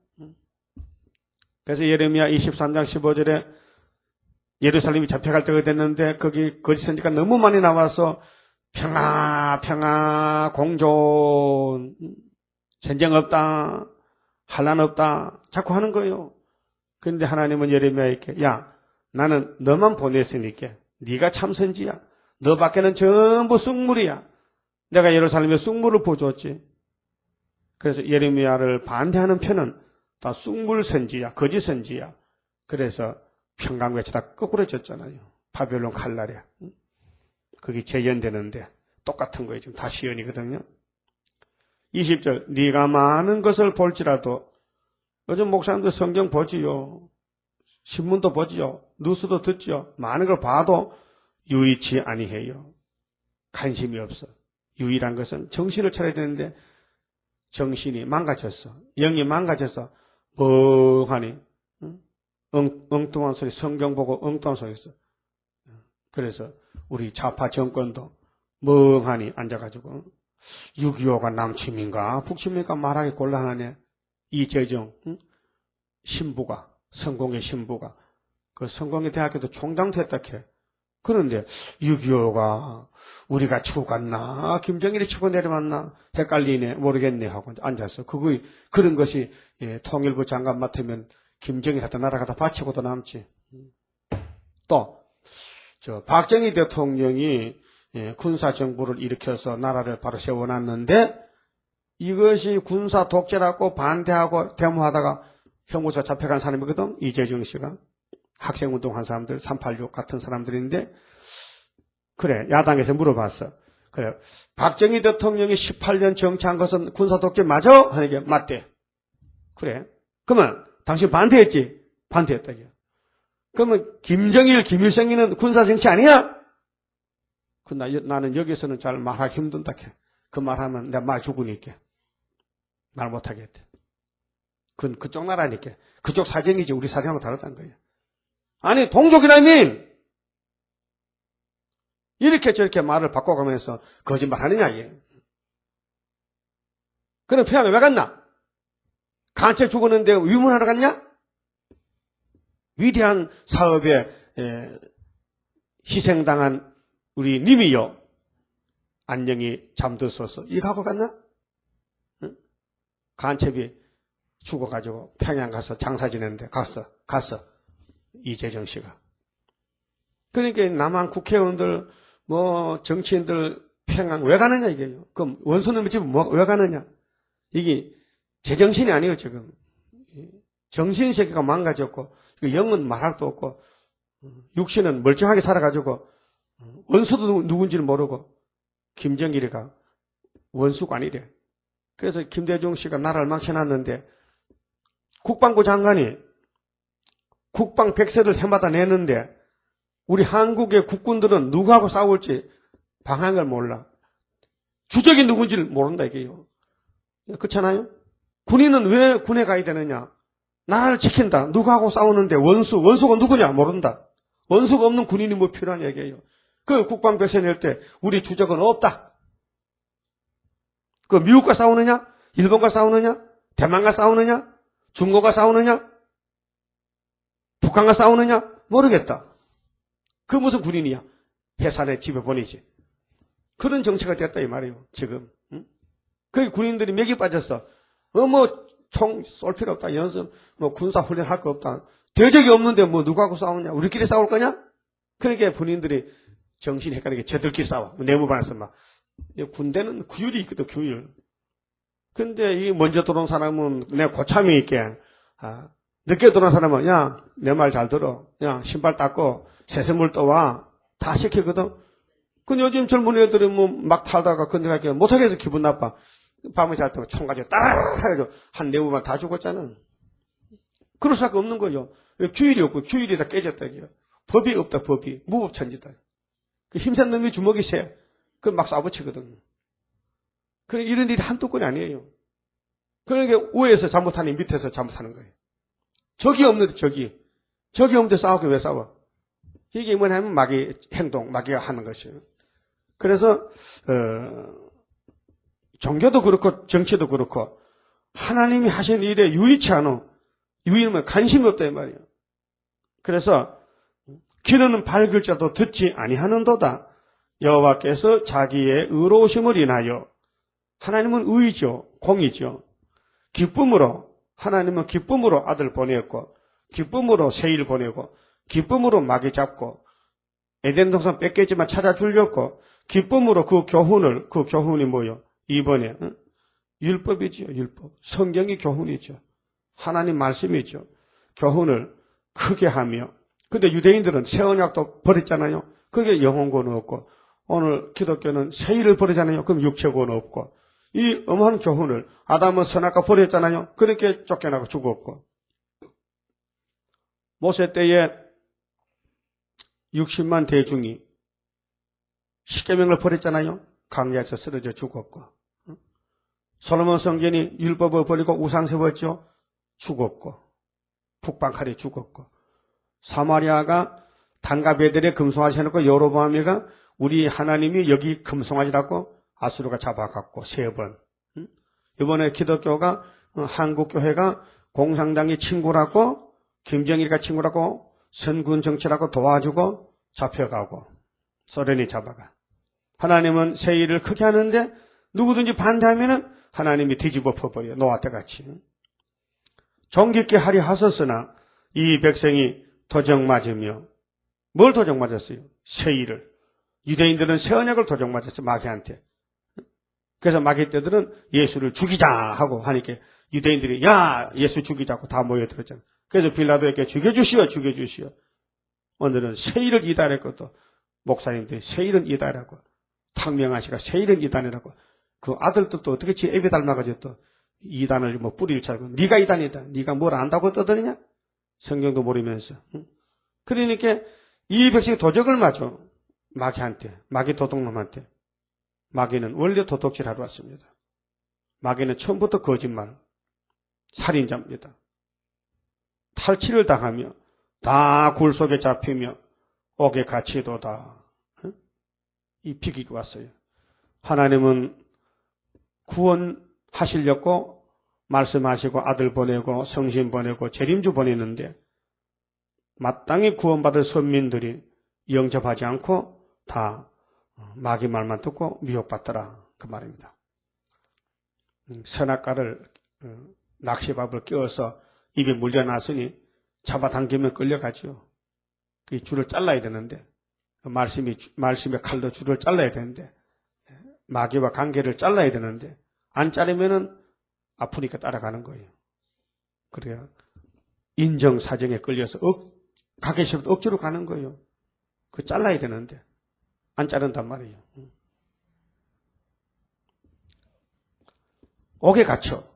그래서 예레미야 23장 15절에 예루살렘이 잡혀갈 때가 됐는데 거기 거짓 선지가 너무 많이 나와서 평화 공존 전쟁 없다 환난 없다 자꾸 하는 거예요. 그런데 하나님은 예레미야에게 야 나는 너만 보냈으니까 네가 참 선지야. 너 밖에는 전부 쑥물이야. 내가 예루살렘에 쑥물을 부어줬지. 그래서 예레미야를 반대하는 편은 다 쑥물 선지야. 거짓 선지야. 그래서 평강같이 다 거꾸로졌잖아요. 바벨론 칼날에. 그게 재현되는데 똑같은 거예요. 지금 다 시연이거든요. 20절 네가 많은 것을 볼지라도 요즘 목사님들 성경 보지요. 신문도 보지요. 뉴스도 듣지요. 많은 걸 봐도 유의치 아니해요. 관심이 없어. 유일한 것은 정신을 차려야 되는데 정신이 망가졌어. 영이 망가져서 멍하니 엉뚱한 소리, 성경 보고 엉뚱한 소리 했어. 그래서 우리 좌파 정권도 멍하니 앉아가지고 6.25가 남침인가 북침인가 말하기 곤란하네. 이재정 신부가, 성공의 신부가 그 성공의 대학교도 총장 됐다 캐. 그런데 6.25가 우리가 죽었나 김정일이 치고 내려왔나 헷갈리네 모르겠네 하고 앉았어. 그런 것이 통일부 장관 맡으면 김정일한테 나라가 바치고도 남지. 또 박정희 대통령이 군사정부를 일으켜서 나라를 바로 세워놨는데 이것이 군사 독재라고 반대하고 데모하다가 형무소 잡혀간 사람이거든. 이재정 씨가. 학생운동한 사람들, 386 같은 사람들인데 그래 야당에서 물어봤어. 그래 박정희 대통령이 18년 정치한 것은 군사독재 맞아? 하니까 맞대. 그래 그러면 당신 반대했지? 반대했다. 그러면 김정일, 김일성이는 군사정치 아니야? 나는 여기서는 잘 말하기 힘든다. 그 말하면 내가 말 죽으니까 말 못하겠대. 그건 그쪽 나라니까. 그쪽 사정이지 우리 사정하고 다르다는 거예요. 아니 동족이라면 이렇게 저렇게 말을 바꿔가면서 거짓말하느냐 이게. 그럼 평양에 왜 갔나? 간첩 죽었는데 위문하러 갔냐? 위대한 사업에 희생당한 우리 님이요. 안녕히 잠들었어. 이거 하고 갔나? 응? 간첩이 죽어가지고 평양 가서 장사 지냈는데 갔어. 이재정 씨가. 그러니까 남한 국회의원들 정치인들 평양 왜 가느냐 이게요. 그럼 원수놈의 집 왜 가느냐. 이게 제정신이 아니에요 지금. 정신세계가 망가졌고 영은 말할 것도 없고 육신은 멀쩡하게 살아가지고 원수도 누군지를 모르고 김정일이가 원수가 아니래. 그래서 김대중 씨가 나라를 망쳐놨는데 국방부 장관이 국방 백서를 해마다 내는데 우리 한국의 국군들은 누구하고 싸울지 방향을 몰라. 주적이 누군지를 모른다 이게요. 그렇잖아요? 군인은 왜 군에 가야 되느냐? 나라를 지킨다. 누구하고 싸우는데 원수가 누구냐? 모른다. 원수가 없는 군인이 뭐 필요한 얘기예요. 그 국방 백서 낼 때 우리 주적은 없다. 그 미국과 싸우느냐? 일본과 싸우느냐? 대만과 싸우느냐? 중국과 싸우느냐? 북한과 싸우느냐? 모르겠다. 그 무슨 군인이야? 해산해 집에 보내지. 그런 정치가 됐다 이 말이에요. 지금. 응? 그 군인들이 맥이 빠졌어. 총 쏠 필요 없다. 연습 군사 훈련 할 거 없다. 대적이 없는데 누구하고 싸우냐? 우리끼리 싸울 거냐? 그러니까 군인들이 정신이 헷갈리게 저들끼리 싸워. 내무반에서 막. 군대는 규율이 있거든, 규율. 근데 이 먼저 들어온 사람은 내 고참이 있게, 늦게 들어온 사람은, 야, 내 말 잘 들어. 야, 신발 닦고, 세세물 떠와. 다 시키거든. 근데 요즘 젊은 애들이 막 타다가 건너가게 못하게 해서 기분 나빠. 밤에 잘 때면 총 가지고 따라 해가지고 한 내부만 다 죽었잖아. 그럴 수밖에 없는 거예요. 규율이 없고 규율이 다 깨졌다. 이게. 법이 없다, 법이. 무법천지다. 그 힘센 놈이 주먹이 세. 그건 막 쏴붙이거든. 그래, 이런 일이 한두 건이 아니에요. 그러니까 위에서 잘못하니 밑에서 잘못하는 거예요. 적이 없는데 적이 없는데 싸우게 왜 싸워? 이게 뭐냐면 마귀 행동, 마귀가 하는 것이에요. 그래서 종교도 그렇고 정치도 그렇고 하나님이 하신 일에 유의치 않아. 유의는 관심이 없다 이 말이에요. 그래서 귀는 밝을지라도 듣지 아니하는도다. 여호와께서 자기의 의로우심을 인하여 하나님은 의죠. 공이죠. 기쁨으로 하나님은 기쁨으로 아들 보냈고 기쁨으로 세일 보내고 기쁨으로 마귀 잡고 에덴 동산 뺏겼지만 찾아주려고 기쁨으로 그 교훈이 뭐요? 이번에 율법이죠. 율법. 성경이 교훈이죠. 하나님 말씀이죠. 교훈을 크게 하며 근데 유대인들은 새 언약도 버렸잖아요. 그게 영혼권 없고 오늘 기독교는 세일을 버리잖아요. 그럼 육체권 없고 이 엄한 교훈을 아담은 선악과 버렸잖아요. 그렇게 쫓겨나고 죽었고 모세 때에 60만 대중이 십계명을 버렸잖아요. 강야에서 쓰러져 죽었고, 솔로몬 성전이 율법을 버리고 우상 세웠죠. 죽었고, 북방칼에 죽었고, 사마리아가 단과 베델에 금송아지 해놓고 여로보암이가 우리 하나님이 여기 금송아지라고 아수르가 잡아갔고 3번. 이번에 기독교가 한국교회가 공산당이 친구라고 김정일이가 친구라고 선군 정치라고 도와주고 잡혀가고 소련이 잡아가. 하나님은 세일을 크게 하는데 누구든지 반대하면은 하나님이 뒤집어 퍼버려. 노아 때같이. 정깊게 하리 하셨으나 이 백성이 도적 맞으며 뭘 도적 맞았어요? 세일을. 유대인들은 새 언약을 도적 맞았어요. 마귀한테. 그래서 마귀 때들은 예수를 죽이자 하고 하니까 유대인들이 야 예수 죽이자고 다 모여들었잖아요. 그래서 빌라도에게 죽여주시오. 오늘은 세일을 이단했거든. 목사님들이 세일은 이단이라고. 탕명한 씨가 세일은 이단이라고. 그 아들도 어떻게 지 애비 닮아가지고 또 이단을 뭐 뿌리를 차고 네가 이단이다. 네가 뭘 안다고 떠드느냐? 성경도 모르면서. 그러니까 이 백성이 도적을 맞아. 마귀한테. 마귀 도둑놈한테. 마귀는 원래 도둑질하러 왔습니다. 마귀는 처음부터 거짓말. 살인자입니다. 탈취를 당하며 다 굴 속에 잡히며 옥에 갇히도다. 이 비기가 왔어요. 하나님은 구원하시려고 말씀하시고 아들 보내고 성신 보내고 재림주 보내는데 마땅히 구원받을 선민들이 영접하지 않고 다 마귀 말만 듣고 미혹받더라. 그 말입니다. 선악과를 낚시밥을 끼워서 입에 물려놨으니 잡아당기면 끌려가죠. 그 줄을 잘라야 되는데 말씀의 칼로 줄을 잘라야 되는데 마귀와 관계를 잘라야 되는데 안 자르면은 아프니까 따라가는 거예요. 그래야 인정사정에 끌려서 가기 싫어도 억지로 가는 거예요. 그 잘라야 되는데 안 자른단 말이에요. 옥에 갇혀.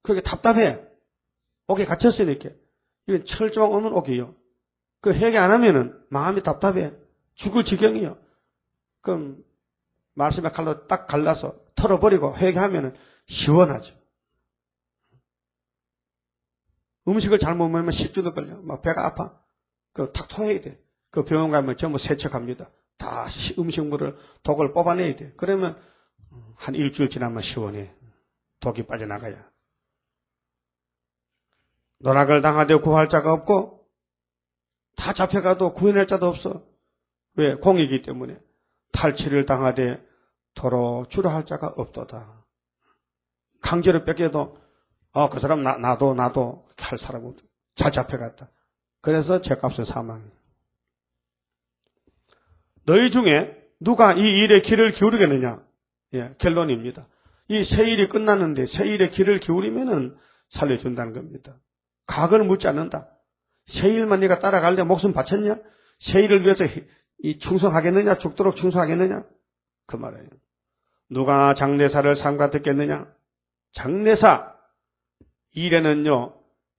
그게 답답해. 옥에 갇혔으니까. 이건 철조망 없는 옥이에요. 그 회개 안 하면은 마음이 답답해. 죽을 지경이요. 그럼 말씀의 칼로 딱 갈라서 털어버리고 회개하면은 시원하죠. 음식을 잘못 먹으면 식중독 걸려. 막 배가 아파. 그 탁 토해야 돼. 그 병원 가면 전부 세척합니다. 다 음식물을 독을 뽑아내야 돼. 그러면 한 일주일 지나면 시원해. 독이 빠져나가야. 노락을 당하되 구할 자가 없고 다 잡혀가도 구해낼 자도 없어. 왜? 공이기 때문에. 탈취를 당하되 도로 주라 할 자가 없도다. 강제로 뺏겨도 그 사람 나도 할 사람 없다. 잘 잡혀갔다. 그래서 죄값은 사망. 너희 중에 누가 이 일에 귀를 기울이겠느냐? 예, 결론입니다. 이 세일이 끝났는데 세일에 귀를 기울이면은 살려준다는 겁니다. 각을 묻지 않는다. 세일만 네가 따라갈래 목숨 바쳤냐? 세일을 위해서 충성하겠느냐? 죽도록 충성하겠느냐? 그 말이에요. 누가 장례사를 삼가 듣겠느냐? 장례사 일에는요.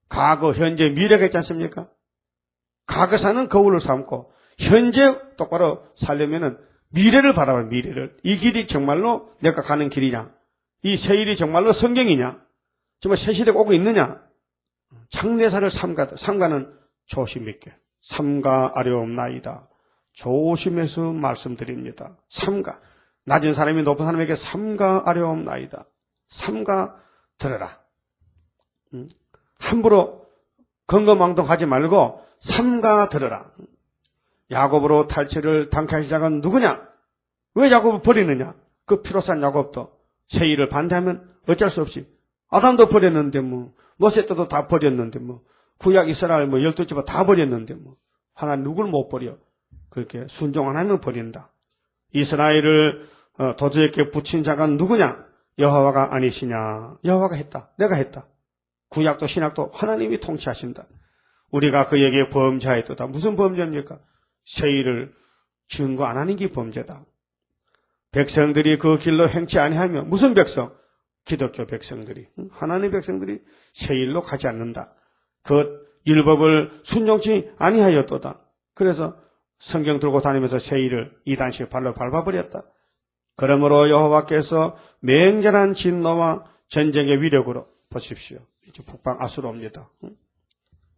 과거, 현재, 미래가 있지 않습니까? 과거사는 거울을 삼고 현재 똑바로 살려면은 미래를 바라봐. 미래를. 이 길이 정말로 내가 가는 길이냐? 이 세일이 정말로 성경이냐? 정말 새 시대가 오고 있느냐? 장례사를 삼가는 조심 있게 삼가하려옵나이다. 조심해서 말씀드립니다. 삼가. 낮은 사람이 높은 사람에게 삼가하려옵나이다. 삼가 들어라. 함부로 건거망동하지 말고 삼가 들어라. 야곱으로 탈취를 당케 시작한 누구냐? 왜 야곱을 버리느냐? 그 피로산 야곱도 세일을 반대하면 어쩔 수 없이 아담도 버렸는데 모세 때도 다 버렸는데 구약 이스라엘 12지파 다 버렸는데 하나님 누굴 못 버려? 그렇게 순종 안 하면 버린다. 이스라엘을 도저에게 붙인 자가 누구냐? 여호와가 아니시냐? 여호와가 했다. 내가 했다. 구약도 신약도 하나님이 통치하신다. 우리가 그에게 범죄하였도다. 무슨 범죄입니까? 세일을 증거 안 하는 게 범죄다. 백성들이 그 길로 행치 아니하며 무슨 백성? 기독교 백성들이, 하나님의 백성들이 세일로 가지 않는다. 그 율법을 순종치 아니하였도다. 그래서 성경 들고 다니면서 세일을 2단씩 발로 밟아버렸다. 그러므로 여호와께서 맹렬한 진노와 전쟁의 위력으로 보십시오. 이제 북방 아수로 옵니다.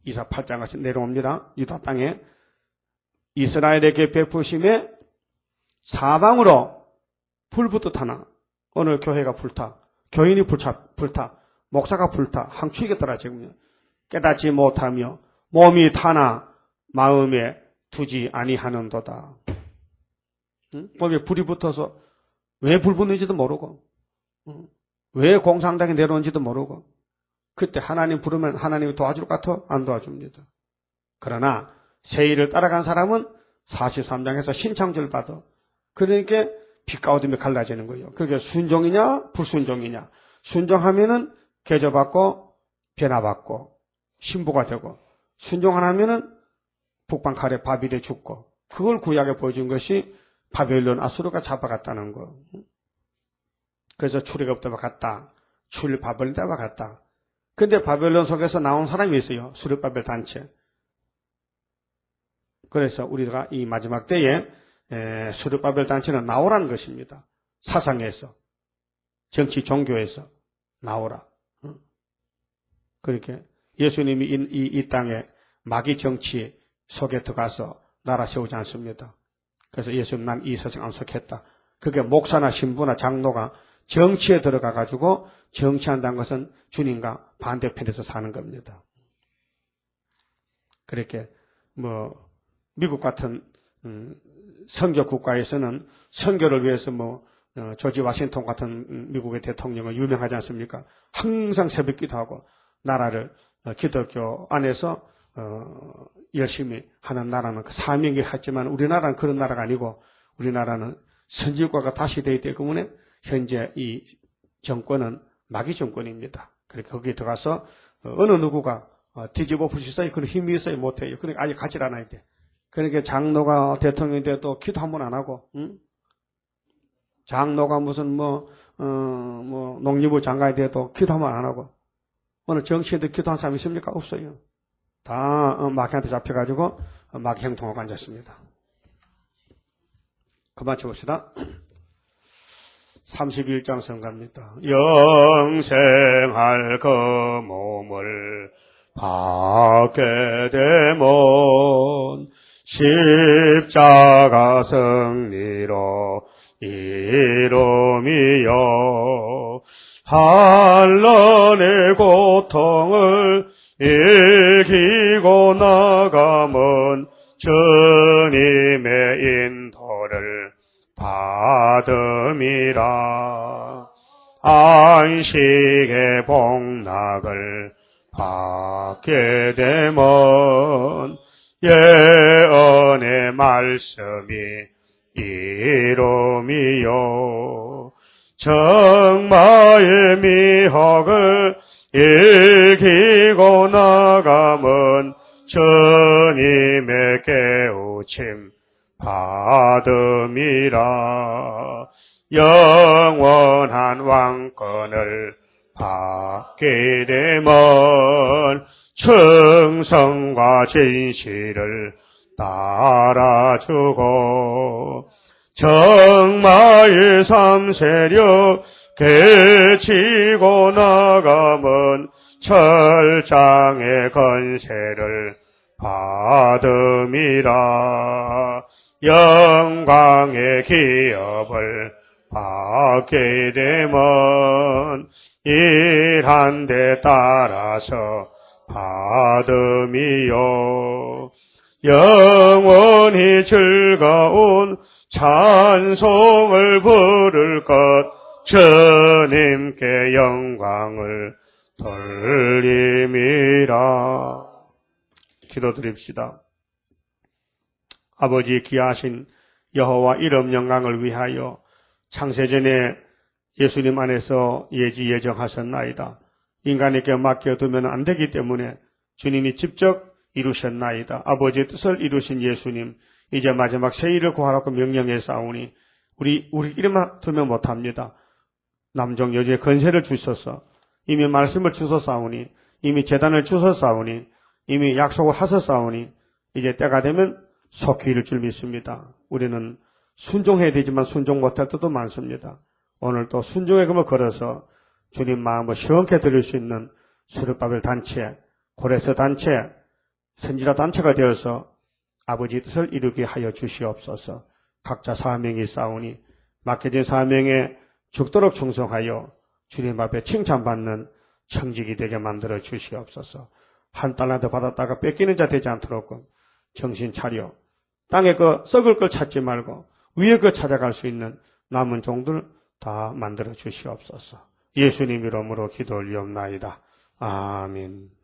이사 8장 같이 내려옵니다. 유다 땅에 이스라엘에게 베푸심에 사방으로 불붙듯 하나. 어느 교회가 불타, 교인이 불타, 목사가 불타, 항추이게 떨어지며 깨닫지 못하며 몸이 타나 마음에 두지 아니하는도다. 몸에 불이 붙어서 왜 불 붙는지도 모르고 왜 공상당에 내려오는지도 모르고 그때 하나님 부르면 하나님이 도와줄 것 같아? 안 도와줍니다. 그러나 세일을 따라간 사람은 43장에서 신창절 받아. 그러니까 빛과 어둠이 갈라지는 거예요. 그게 순종이냐 불순종이냐. 순종하면은 개조받고 변화받고 신부가 되고 순종 안 하면은 북방 칼에 바빌에 죽고 그걸 구약에 보여준 것이 바벨론 아수르가 잡아갔다는 거. 그래서 출애굽 때와 같다. 출바벨 때와 같다. 근데 바벨론 속에서 나온 사람이 있어요. 수르바벨 단체. 그래서 우리가 이 마지막 때에 수르바벨 단체는 나오라는 것입니다. 사상에서, 정치, 종교에서 나오라. 그렇게 예수님이 이 땅에 마귀 정치 속에 들어가서 나라 세우지 않습니다. 그래서 예수님 난 이 세상 안 속했다. 그게 목사나 신부나 장로가 정치에 들어가 가지고 정치한다는 것은 주님과 반대편에서 사는 겁니다. 그렇게 미국 같은 선교 국가에서는 선교를 위해서 조지 워싱턴 같은 미국의 대통령은 유명하지 않습니까? 항상 새벽 기도하고 나라를 기독교 안에서 열심히 하는 나라는 그 사명이 했지만 우리나라는 그런 나라가 아니고 우리나라는 선진국가가 다시 되기 때문에 현재 이 정권은 마귀 정권입니다. 그러니까 거기에 들어가서 어느 누구가 뒤집어 풀 수 있어요? 그런 힘이 있어요? 못해요. 그러니까 아직 가지 않아야 돼. 그러니까 장로가 대통령이 돼도 기도 한 번 안 하고, 장로가 무슨 농림부 장관이 돼도 기도 한 번 안 하고, 오늘 정치인들 기도한 사람 있습니까? 없어요. 다 마귀한테 잡혀가지고 마귀 행동하고 앉았습니다. 그만 쳐봅시다. 31장 성가입니다. 영생할 그 몸을 받게 되면 십자가 승리로 이름이여 한란의 고통을 이기고 나가면 주님의 인도를 받음이라. 안식의 복락을 받게 되면 예언의 말씀이 이름이요 정마의 미혹을 이기고 나가면 주님의 깨우침 받음이라. 영원한 왕권을 받게 되면 충성과 진실을 따라주고 정마의 삼세력 개치고 나가면 철장의 건세를 받음이라. 영광의 기업을 받게 되면 일한 데 따라서 받음이요 영원히 즐거운 찬송을 부를 것 주님께 영광을 돌림이라. 기도드립시다. 아버지 귀하신 여호와 이름 영광을 위하여 창세전에 예수님 안에서 예정하셨나이다. 인간에게 맡겨두면 안 되기 때문에 주님이 직접 이루셨나이다. 아버지의 뜻을 이루신 예수님, 이제 마지막 세일을 구하라고 명령했사오니 우리끼리만 두면 못합니다. 남종 여주의 건세를 주셔서 이미 말씀을 주셨사오니 이미 제단을 주셨사오니 이미 약속을 하셨사오니 이제 때가 되면 속히 이룰 줄 믿습니다. 우리는 순종해야 되지만 순종 못할 때도 많습니다. 오늘 또 순종의 금을 걸어서 주님 마음을 시원케 드릴 수 있는 수르바벨 단체, 고레스 단체, 선지자 단체가 되어서 아버지 뜻을 이루게 하여 주시옵소서. 각자 사명이 있사오니 맡겨진 사명에 죽도록 충성하여 주님 앞에 칭찬받는 청직이 되게 만들어 주시옵소서. 한 달란트 받았다가 뺏기는 자 되지 않도록 정신 차려. 땅에 그 썩을 걸 찾지 말고 위에 그 찾아갈 수 있는 남은 종들 다 만들어 주시옵소서. 예수님 이름으로 기도 올리옵나이다. 아멘.